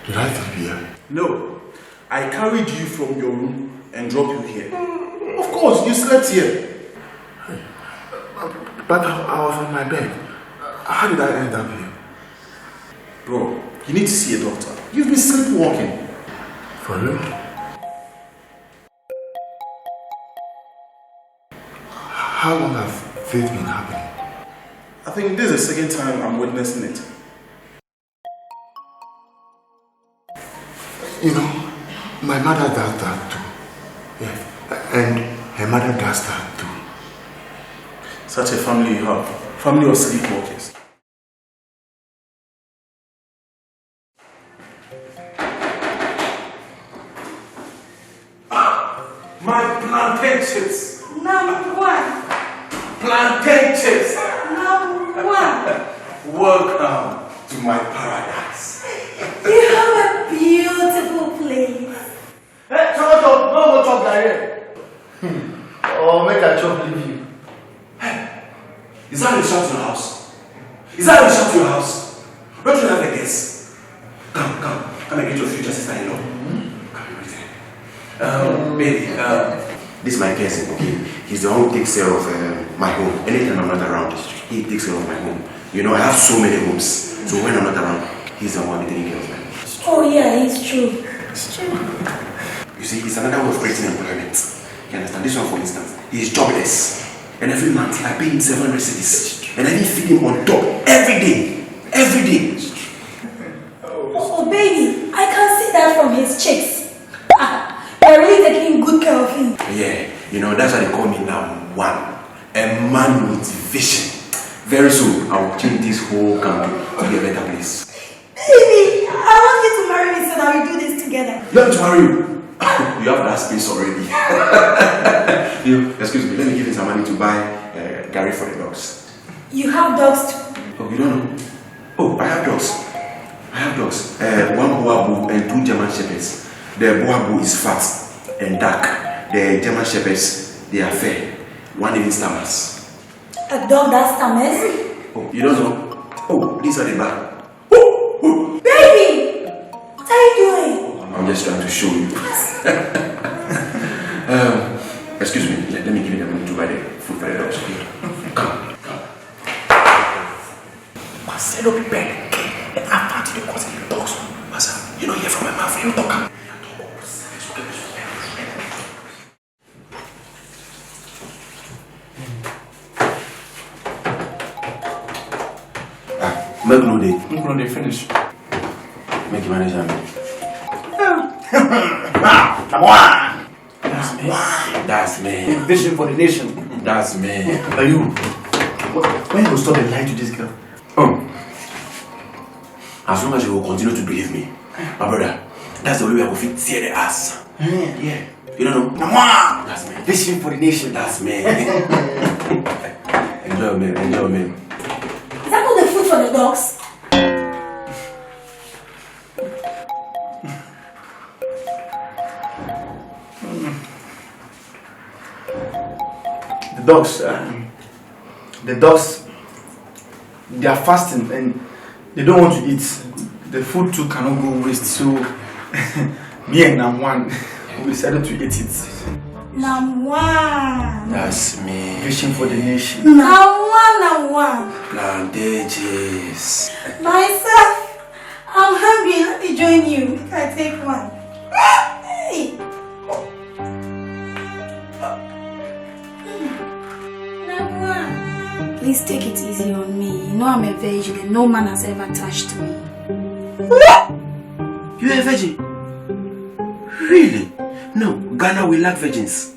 Did I sleep here?
No, I carried you from your room and dropped you here. Of course, you slept here.
But I was on my bed. How did I end up here?
Bro, you need to see a doctor. You've been sleepwalking.
For real? How long has this been happening?
I think this is the second time I'm witnessing it.
You know, my mother does that too. Yes. And her mother does that too.
Such a family you have. Family of sleepwalkers. My plantain chips.
Number one.
Plantain chips.
Number one.
Welcome to my paradise.
You have a beautiful place.
Hey, talk there. Oh, make a chop leave you.
Is that a shout to your house? Is that a shout to your house? Don't you have a guess? Come and get your future sister-in-law. Come right there. Baby,
This is my cousin, okay? He's the one who takes care of my home. Anytime I'm not around, he takes care of my home. You know, I have so many homes. So when I'm not around, he's the one taking care of them.
Oh yeah, it's true.
It's true. You see, it's another way of creating employment. You understand? This one, for instance, he's jobless. And every month, I pay him 700 cedis. And I need to feed him on top every day. Every day.
Oh baby, I can see that from his chicks. They're really taking good care of him.
Yeah, you know, that's why they call me now one. A man with vision. Very soon, I will change this whole country to be a better place.
Baby, I want you to marry me so that we do this together.
You want to marry you? You have that space already. Excuse me, let me give you some money to buy Gary for the dogs.
You have dogs too?
Oh, you don't know? Oh, I have dogs. One Boabu and 2 German Shepherds. The Boabu is fat and dark. The German Shepherds, they are fair. One even stammers.
A dog that stammers?
Oh, you don't know? Oh, these are the bad.
Baby! What are you doing?
I'm just trying to show you. Excuse me, let me give you the money to buy the food for the dogs. Come. said no be bad. I'm not the cause of the dogs. Master, you don't hear from my mouth, you talk. Make no day finish. Make you manage me. Come on! That's me. That's me.
Vision for the nation.
That's me.
Are you? When you will stop and lie to this girl?
Oh. As long as you will continue to believe me, my brother, that's the only way I will fit tear the ass. Yeah. You don't know? Come on! That's me.
Vision for the nation.
That's me. Enjoy me. Enjoy me.
Is that not the food for the dogs?
The dogs, they are fasting and they don't want to eat. The food too cannot go waste. So me and Namwan, we decided to eat it.
Namwan.
That's me.
Vision for the nation.
Namwan.
Plantages.
Myself, I'm hungry. Let me join you. I take one. Hey. Please take it easy on me. You know I'm a virgin and no man has ever touched me.
What? You're a virgin? Really? No, Ghana will lack virgins.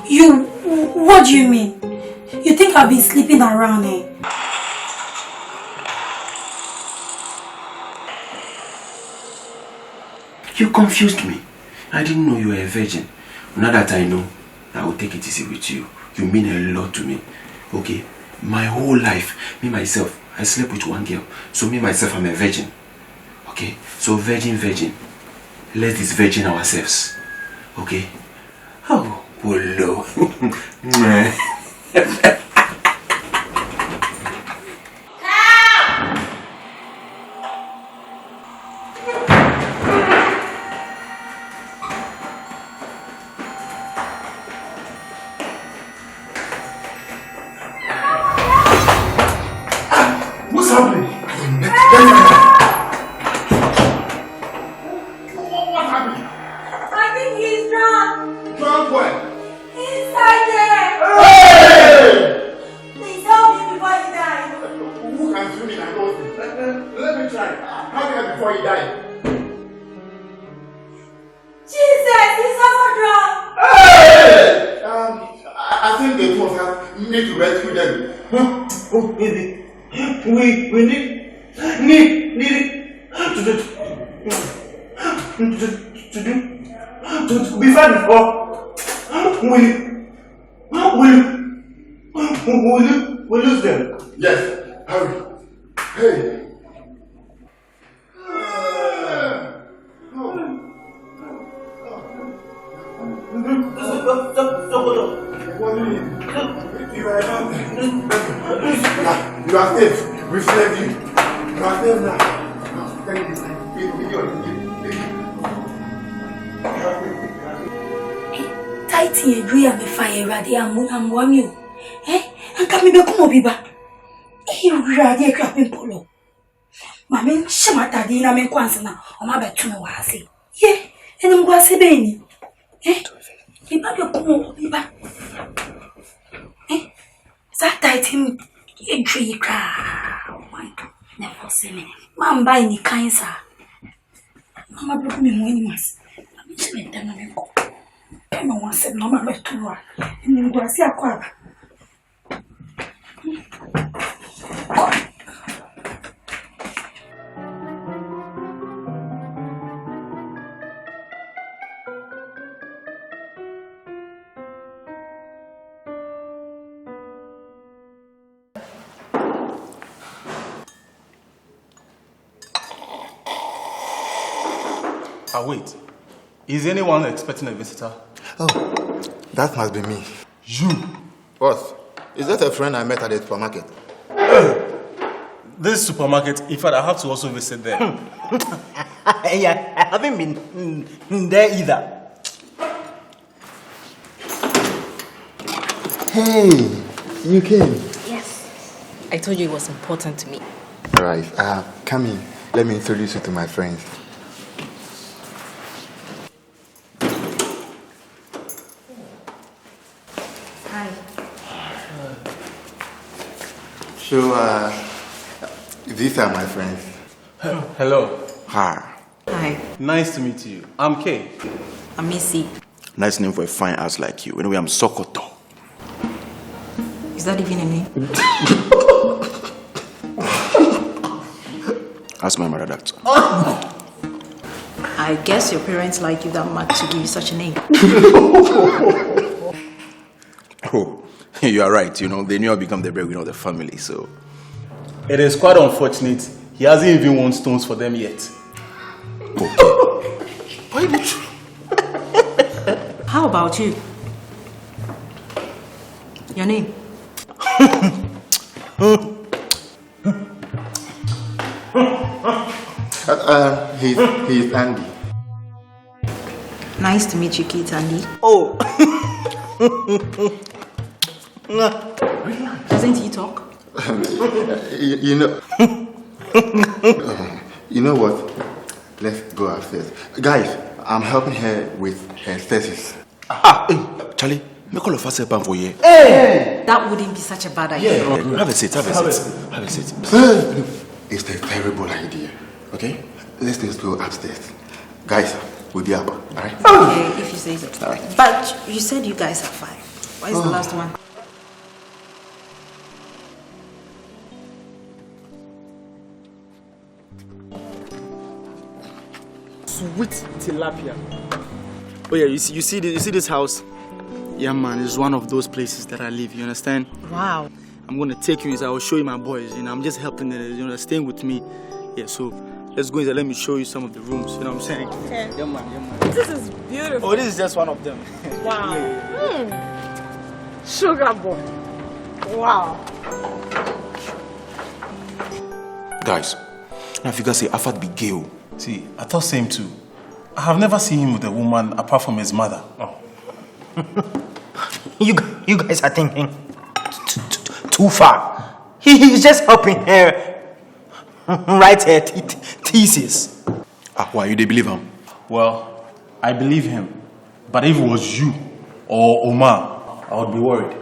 You, what do you mean? You think I've been sleeping around here?
You confused me. I didn't know you were a virgin. Now that I know, I will take it easy with you. You mean a lot to me. Okay, my whole life, me myself, I slept with one girl. So me myself, I'm a virgin. Okay, so virgin. Let's disvirgin ourselves. Okay? Oh, polo.
What's happening? What's happening?
I think he's drunk.
Drunk where?
Inside there.
Hey!
Please help me before he dies.
Who can swim in an ocean? Let me try. How can I before he died?
Jesus, he's so drunk.
Hey! I think the two of us need to rescue them. Oh, baby. We need to be fine before we lose them. Yes, hurry. Hey. You are safe. We've saved you. You are safe now. Thank you.
Tighty a dream of fire, Raddy, and warm you. Eh? And come me back, Mobiba. You Raddy, crapping polo. Mamma, Shamata, Dina, and Quansana, or my bed to know what I say. Yea, and I'm going to say, eh? You might be Mobiba. Eh? That tight him a tree cry. Oh my God, never see me. Mam buy any cancer. Mama broke me winnings. I'm just them on go. No one said no matter to her. And you go see a quab.
Wait. Is anyone expecting a visitor?
Oh, that must be me.
You?
What? Is that a friend I met at the supermarket?
This supermarket, in fact, I have to also visit there.
Yeah, I haven't been there either.
Hey, you came.
Yes. I told you it was important to me.
Alright, come in. Let me introduce you to my friends.
Hi.
So, these are my friends.
Hello.
Hi.
Hi.
Nice to meet you. I'm Kay.
I'm Missy.
Nice name for a fine ass like you. Anyway, I'm Sokoto.
Is that even a name?
Ask my mother that.
I guess your parents like you that much to give you such a name.
Oh, you are right. You know, they knew I become the breadwinner of the family, so.
It is quite unfortunate. He hasn't even won stones for them yet.
How about you? Your name?
He's Andy.
Nice to meet you, Kate Andy.
Oh.
Doesn't he talk?
You know. You know what? Let's go upstairs. Guys, I'm helping her with her thesis.
Charlie, make all of us help for you.
Hey! That wouldn't be such a bad idea.
Have a seat, have a seat. Have a seat.
It's a terrible idea. Okay? Let's just go upstairs. Guys, we'll be up. Alright?
Okay, if you say so.
Alright.
But you said you guys have 5. Why is the last one?
Sweet tilapia. Oh yeah, you see this house? Yeah man, it's one of those places that I live, you understand?
Wow.
I'm gonna take you inside, I'll show you my boys, you know, I'm just helping them, you know, they're staying with me. Yeah, so let's go inside, let me show you some of the rooms, you know what I'm saying?
Okay.
Yeah man.
This is beautiful.
Oh, this is just one of them.
Wow.
Yeah.
Sugar boy. Wow.
Guys, now if you guys say Afat be gay.
See, I thought same too. I have never seen him with a woman apart from his mother. Oh.
You guys are thinking too far. He's just helping her write her thesis.
Why you they believe him?
Well, I believe him. But if it was you or Umar, I would be worried.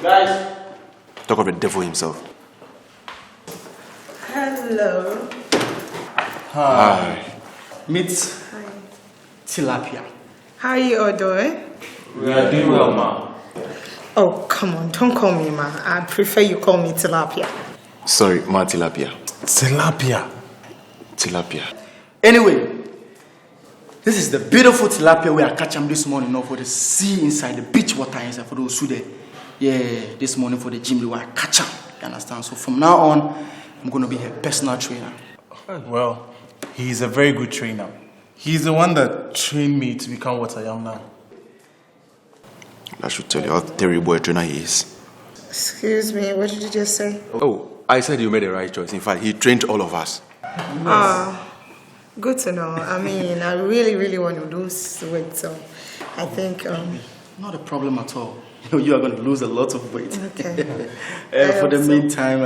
Guys.
Talk of the devil himself.
Hello.
Hi. Meet tilapia.
How are you all doing?
We are doing well, ma.
Oh, come on. Don't call me ma. I prefer you call me tilapia.
Sorry, ma tilapia.
Tilapia.
Tilapia.
Anyway, this is the beautiful tilapia we are catching this morning, you know, for the sea inside, the beach water inside, for those who there. Yeah, this morning for the gym, we were catching. You understand? So from now on, I'm going to be her personal trainer.
Well, he's a very good trainer. He's the one that trained me to become what I am now.
I should tell you how terrible a trainer he is.
Excuse me, what did you just say?
Oh, I said you made the right choice. In fact, he trained all of us.
Good to know. I mean, I really want to lose weight, so I think...
Not a problem at all. You are going to lose a lot of weight.
Okay.
For the meantime,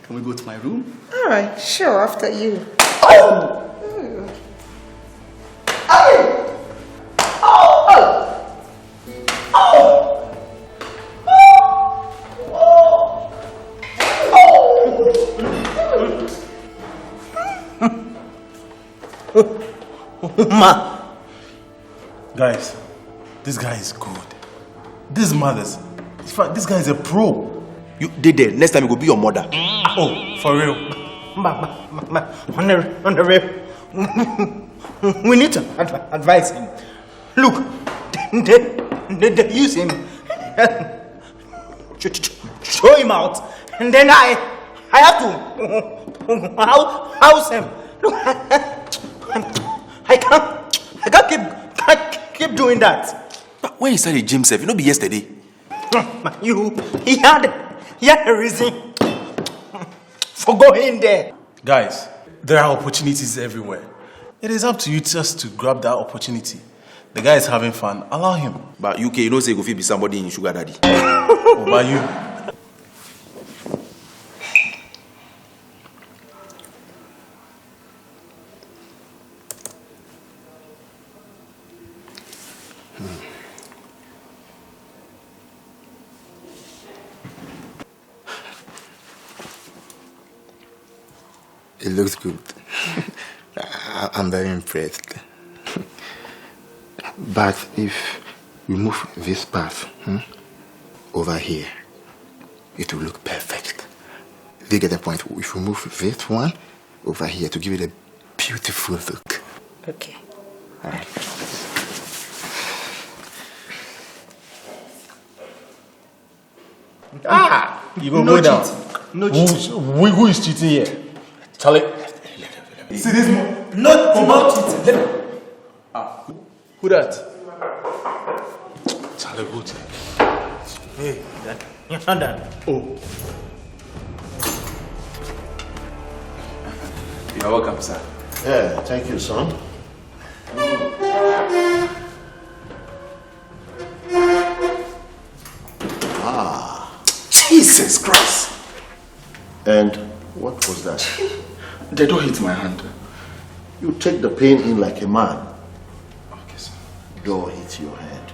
can we go to my room?
All right, sure, after you.
Oh!
Ma. Guys, this guy is good. This mother's. In fact, this guy is a pro.
You did it. Next time you go be your mother.
Oh, for real.
On the real. We need to advise him. Look, they use him. Show him out. And then I have to house him. Look, I can't keep doing that.
But when he started gym, you know, be yesterday.
He had a reason for going there.
Guys, there are opportunities everywhere. It is up to you just to grab that opportunity. The guy is having fun. Allow him.
But UK, you know, say go fit be somebody in sugar daddy.
What about you?
It looks good. I'm very impressed. But if we move this path over here, it will look perfect. They get the point. If we move this one over here to give it a beautiful look.
Okay.
All right.
You go down. No cheating. Who is cheating here? Charlie.
See this one? Not cheating.
Who that? Charlie, good.
Hey, you're not done.
Oh.
You're welcome, sir.
Yeah, thank you, son.
Jesus Christ!
And what was that?
The door hit my hand.
You take the pain in like a man.
Okay, sir.
Door hits your head.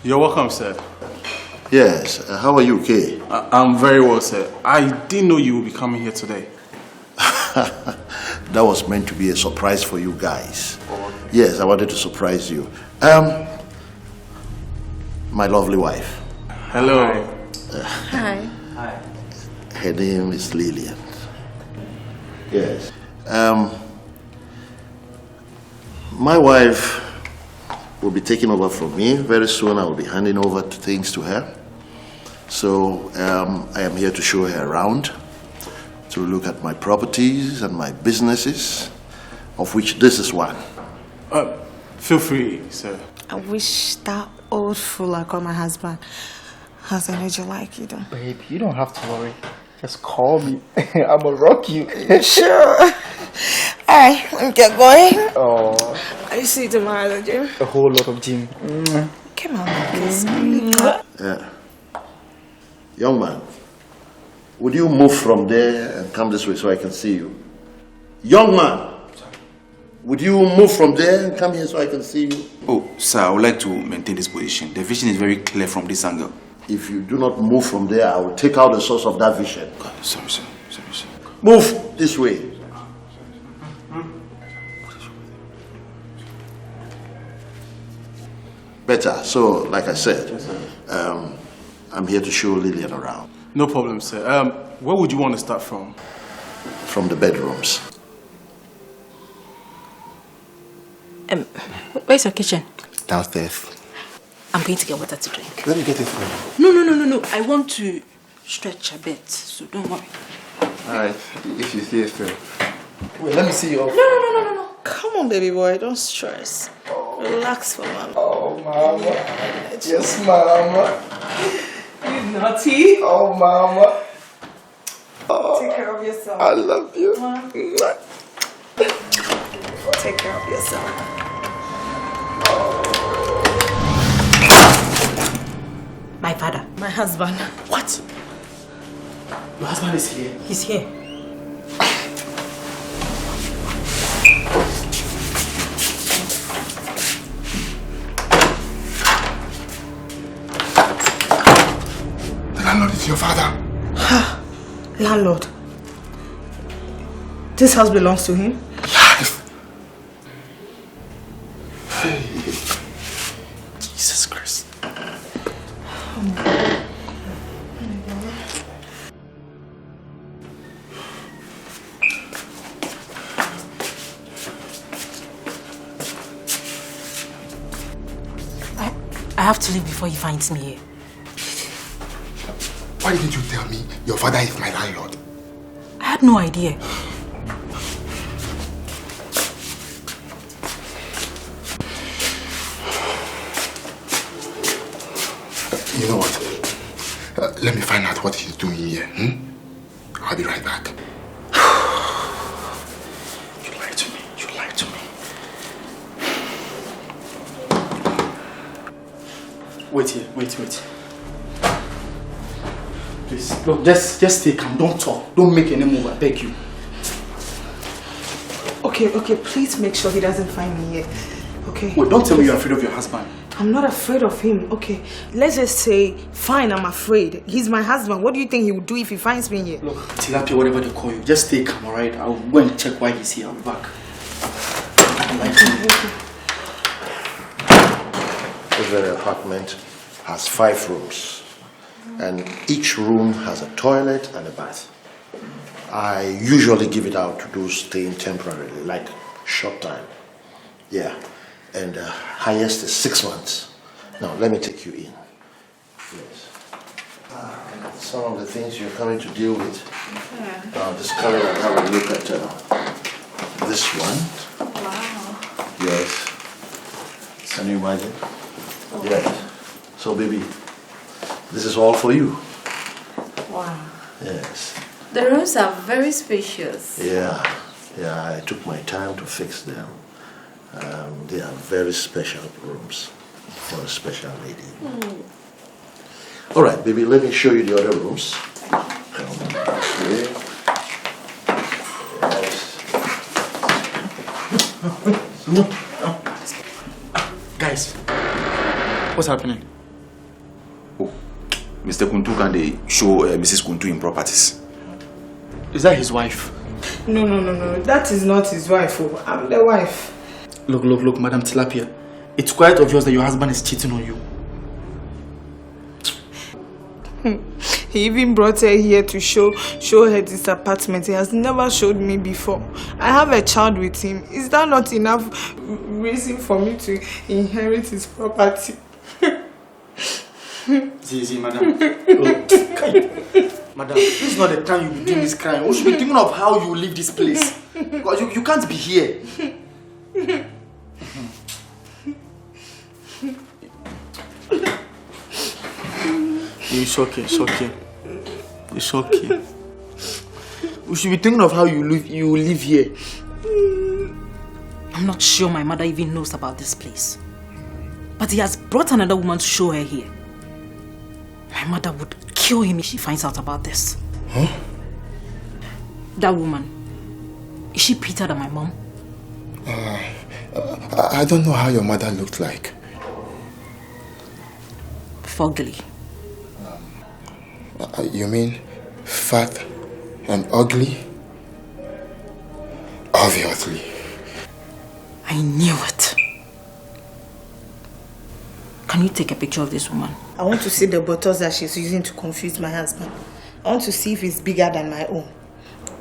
You're welcome, sir.
Yes, how are you, Kay?
I'm very well, sir. I didn't know you would be coming here today.
That was meant to be a surprise for you guys. Yes, I wanted to surprise you. My lovely wife.
Hello.
Hi.
Hi.
Her name is Lillian. Yes. My wife will be taking over from me. Very soon I will be handing over things to her. So I am here to show her around, to look at my properties and my businesses, of which this is one.
Feel free, sir.
I wish that old fool like my husband has energy like you do.
Babe, you don't have to worry. Just call me. I'ma rock you.
Sure. Alright, let me get going.
Oh.
I see you tomorrow at the gym.
A whole lot of gym.
Come on, kiss
Yeah. Young man, would you move from there and come this way so I can see you? Young man, would you move from there and come here so I can see you?
Oh, sir, I would like to maintain this position. The vision is very clear from this angle.
If you do not move from there, I will take out the source of that vision.
Sorry, sir. Sorry, sir.
Move this way. Better. So, like I said, I'm here to show Lillian around.
No problem, sir. Where would you want to start from?
From the bedrooms.
Where's your kitchen?
Downstairs.
I'm going to get water to drink.
Let me get it for
No.
you.
I want to stretch a bit, so don't worry.
Alright, if you say so. Wait, let me see your...
No. Come on, baby boy, don't stress. Relax for mama.
Oh, mama. Yes, mama.
You naughty.
Oh, mama. Oh,
take care of yourself.
I love you.
Take care of yourself. My father. My husband.
What? Your husband is here?
He's here.
The landlord is your father.
Landlord. This house belongs to him?
Yes.
Jesus Christ.
I have to leave before he finds me here.
Why didn't you tell me your father is my landlord?
I had no idea.
You know what? Let me find out what he's doing here. I'll be right back.
You lied to me. You lied to me. Wait here. Wait. Please, look, just stay calm. Don't talk. Don't make any move. I beg you.
Okay, please make sure he doesn't find me here. Okay?
Wait, don't tell me you're afraid of your husband.
I'm not afraid of him. Okay, let's just say, fine, I'm afraid. He's my husband. What do you think he would do if he finds me here?
Look, Tilapia, whatever they call you, just stay calm, alright? I'll go and check why he's here. I'll be back.
This very apartment has 5 rooms, and each room has a toilet and a bath. I usually give it out to those staying temporarily, like short time. Yeah, and highest is 6 months. Now, let me take you in. Yes. Some of the things you're coming to deal with.
Yeah.
Now, just come in and have a look at this one.
Wow.
Yes. Can you imagine? Yes. So, baby, this is all for you.
Wow.
Yes.
The rooms are very spacious.
Yeah. I took my time to fix them. They are very special rooms for a special lady. All right, baby, let me show you the other rooms. Okay.
Guys, what's happening?
Oh, Mr. Kuntu, can they show Mrs. Kuntu in properties?
Is that his wife?
No. That is not his wife. Oh. I'm the wife.
Look, Madam Tilapia. It's quite obvious that your husband is cheating on you.
He even brought her here to show her this apartment. He has never showed me before. I have a child with him. Is that not enough reason for me to inherit his property?
See, madam. Look, madam, this is not the time you'll be doing this crime. We should be thinking of how you leave this place. Because you can't be here. It's okay. We should be thinking of how you live here.
I'm not sure my mother even knows about this place. But he has brought another woman to show her here. My mother would kill him if she finds out about this.
Huh?
That woman, is she prettier than my mom?
I don't know how your mother looked like.
Fugly.
You mean fat and ugly? Obviously.
I knew it. Can you take a picture of this woman?
I want to see the bottles that she's using to confuse my husband. I want to see if it's bigger than my own.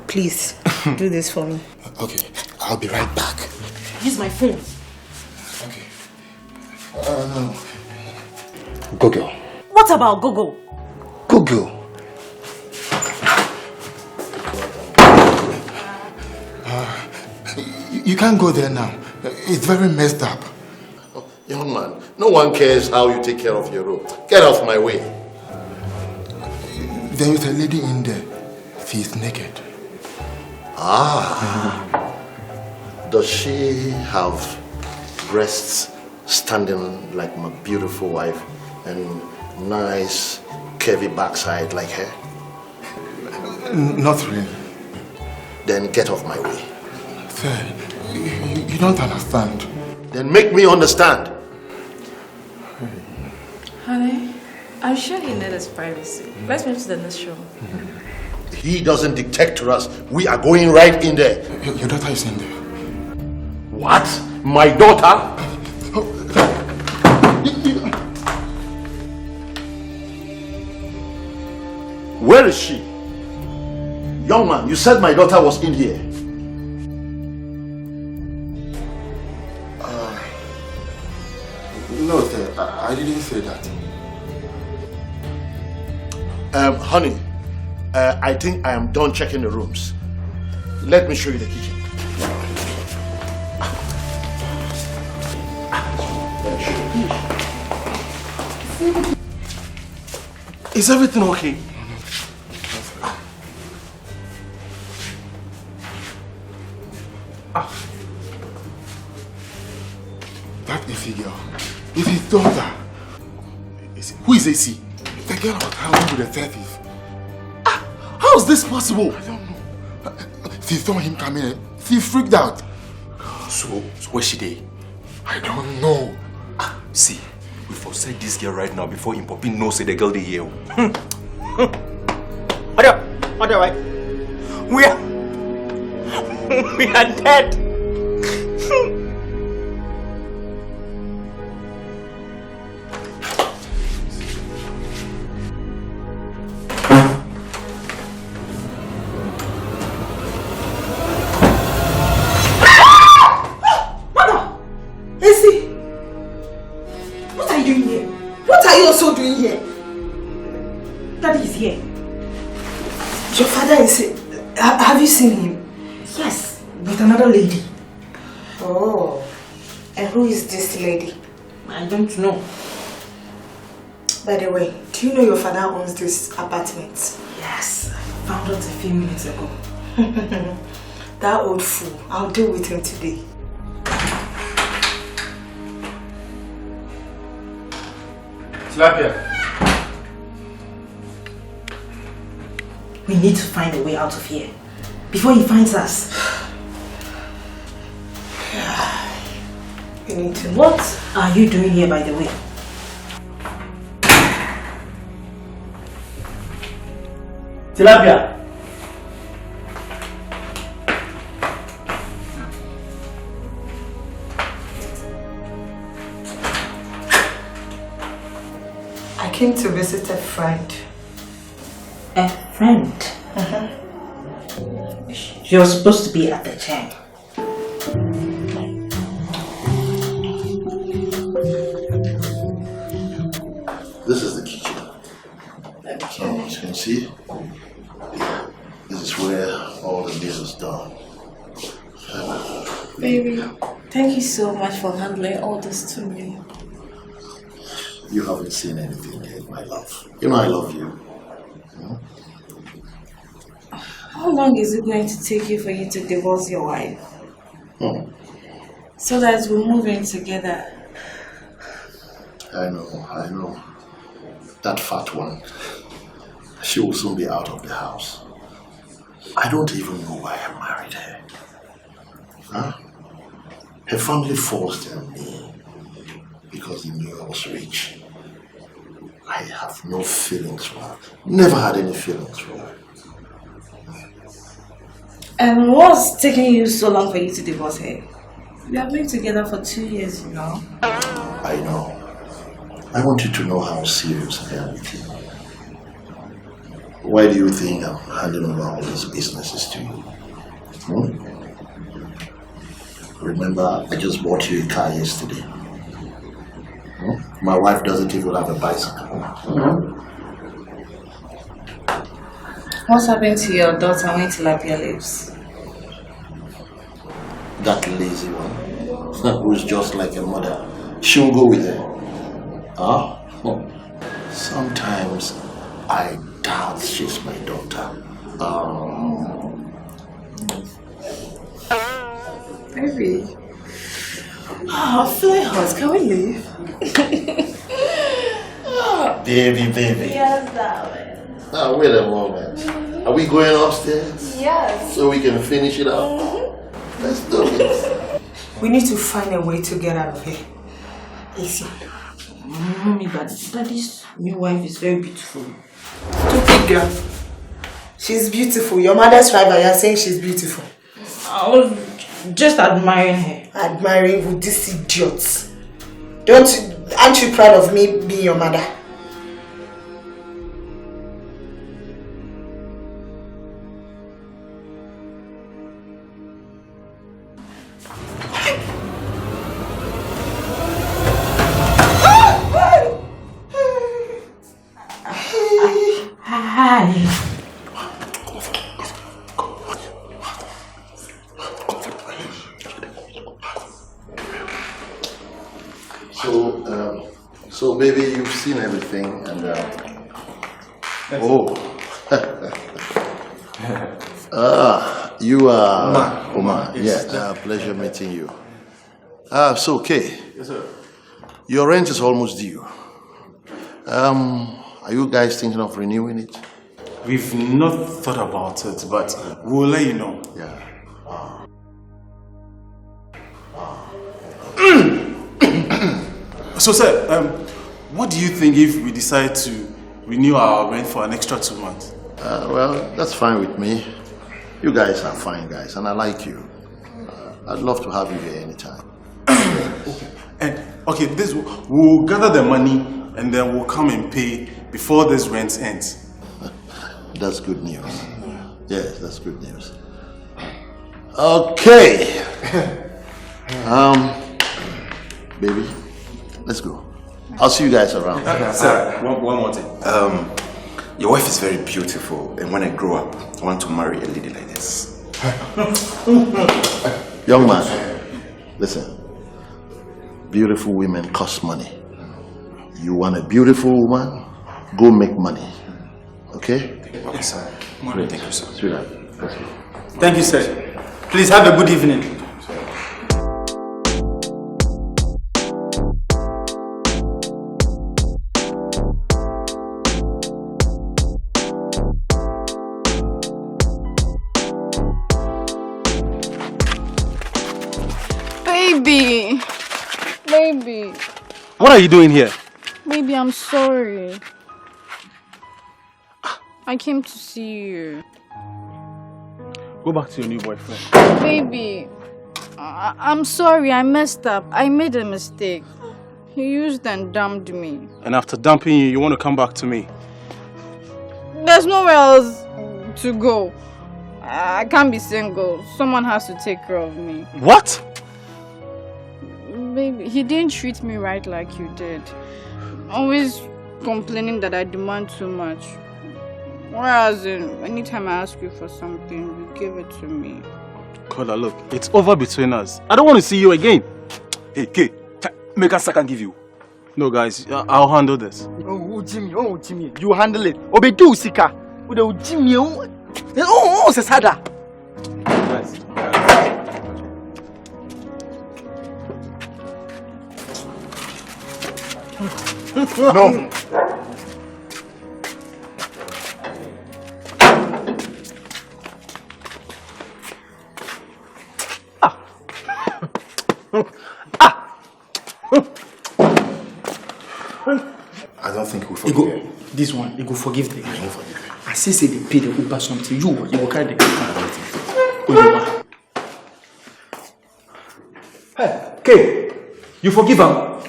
Please, do this for me.
Okay, I'll be right back.
Use my phone.
Okay. No. Google.
What about Google?
Google. You can't go there now. It's very messed up.
Oh, young man, no one cares how you take care of your room. Get off my way.
There is a lady in there. She is naked.
Does she have breasts standing like my beautiful wife and nice curvy backside like her?
Not really.
Then get off my way.
Sir, you don't understand.
Then make me understand.
Honey, I'm sure he needs his privacy. Let's move to the next room.
He doesn't dictate to us. We are going right in there.
Your daughter is in there.
What? My daughter? Where is she? Young man, you said my daughter was in here.
No, sir, I didn't say that.
Honey, I think I am done checking the rooms. Let me show you the kitchen.
Is everything okay?
That AC girl is his daughter.
Who is AC?
The girl was having with the 30s.
How is this possible?
I don't know. She saw him come in. She freaked out.
So where's she there?
I don't know.
See,
We forsake this girl right now before Impopi knows the girl they here.
Otherwise, we are dead.
Your father is... Have you seen him?
Yes, with another lady.
Oh. And who is this lady?
I don't know.
By the way, do you know your father owns this apartment?
Yes, I found out a few minutes ago.
That old fool. I'll deal with him today.
Tilapia.
We need to find a way out of here before he finds us.
We need to.
What are you doing here, by the way?
Tilapia.
I came to visit a friend.
A friend? You're supposed to be at the chair.
This is the kitchen. So as you can see, this is where all the meals is done.
Baby, thank you so much for handling all this to me.
You haven't seen anything yet, my love. You know I love you.
How long is it going to take you for you to divorce your wife? So that we'll move in together.
I know. That fat one, she will soon be out of the house. I don't even know why I married her. Huh? Her family forced her on me because they knew I was rich. I have no feelings for her. Never had any feelings for her.
And what's taking you so long for you to divorce her? We have been together for 2 years, you know.
I know. I want you to know how serious I am with you. Why do you think I'm handing over all these businesses to you? Remember, I just bought you a car yesterday. My wife doesn't even have a bicycle.
What's happened to your daughter when Tilapia lives?
That lazy one, who's just like a mother, she'll go with her. Sometimes I doubt she's my daughter.
Baby.
I'm feeling hot. Can we leave?
Baby.
Yes, darling.
Now, wait a moment. Are we going upstairs?
Yes.
So we can finish it up? Let's do it.
We need to find a way to get out of here. Easy.
Mommy, but Daddy's new wife is very beautiful.
Stupid girl. She's beautiful. Your mother's rival, you're saying she's beautiful.
I was just admiring her.
Admiring with these idiots. Aren't you proud of me being your mother?
Hi.
So baby, you've seen everything, and you are Umar.
Yes,
pleasure meeting you. So okay.
Yes, sir.
Your rent is almost due. Are you guys thinking of renewing it?
We've not thought about it, but we'll let you know.
Yeah.
So, sir, What do you think if we decide to renew our rent for an extra 2 months?
Well, that's fine with me. You guys are fine guys, and I like you. I'd love to have you here anytime.
Okay, we'll gather the money and then we'll come and pay before this rent ends.
That's good news. Yes, that's good news. Okay. Baby, let's go. I'll see you guys around.
Sir, one more thing. Your wife is very beautiful, and when I grow up, I want to marry a lady like this.
Young man, listen. Beautiful women cost money. You want a beautiful woman? Go make money. Okay?
Okay, sir. Thank you, sir.
Sweetheart, let's go.
Thank you, sir. Please have a good evening.
Baby.
What are you doing here?
Baby, I'm sorry. I came to see you.
Go back to your new boyfriend.
Baby, I'm sorry. I messed up. I made a mistake. He used and dumped me.
And after dumping you, you want to come back to me?
There's nowhere else to go. I can't be single. Someone has to take care of me.
What?
Baby, he didn't treat me right like you did. Always complaining that I demand too much. Whereas anytime I ask you for something, you give it to me.
Kola, look, it's over between us. I don't want to see you again.
Hey, K, make us second give you.
No, guys, I'll handle this.
Oh, Jimmy, you handle it. Obedu Sika. Oh, Jimmy, oh, Sesada.
Guys.
No.
I don't think we forgive.
This one, you go forgive them. I don't forgive them. I say they pay the Uber something. You will carry the car.
Hey, K, you forgive her?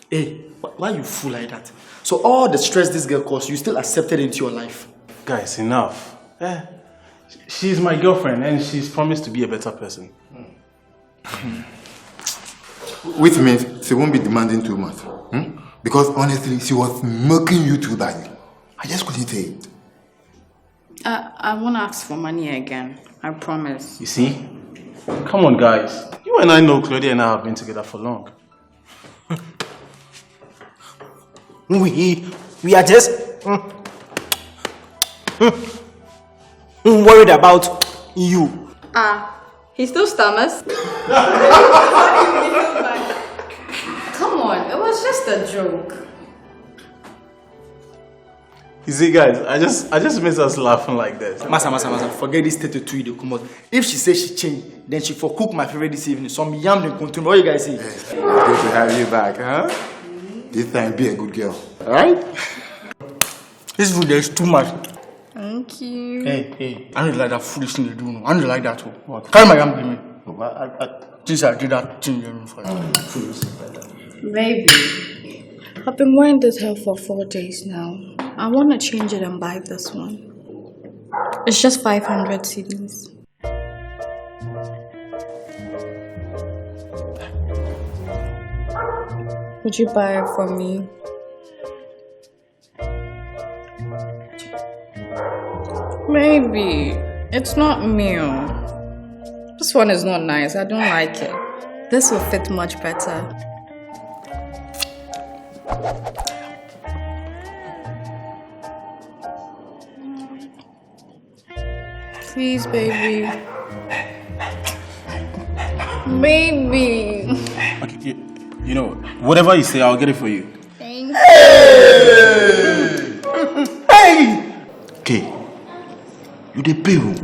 Hey, why you fool like that? So all the stress this girl caused, you still accepted into your life?
Guys, enough. She's my girlfriend and she's promised to be a better person.
Which means she won't be demanding too much. Because honestly, she was milking you too badly. I just couldn't say it.
I won't ask for money again. I promise.
You see? Come on, guys. You and I know Claudia and I have been together for long.
We are just worried about you.
He still stammers? Come on, it was just a joke.
You see, guys, I just miss us laughing like this.
Masa, forget this 32 you come out. If she says she changed, then she for cook my favorite this evening. Some yam and continue. What you guys say?
Yes. Good to have you back, huh? This time be a good girl. Alright?
This food there is too much.
Thank you.
Hey, I don't like that foolish thing you do. I don't like that too. What? Carry my yam give me. Since I did that thing for you.
Baby, I've been wearing this hair for 4 days now. I want to change it and buy this one. It's just 500 cedis. Would you buy it for me? Maybe. It's not me. This one is not nice. I don't like it. This will fit much better. Please, baby. Baby.
Okay, you know, whatever you say, I'll get it for you.
Thank you.
Hey! Okay. You dey pay room.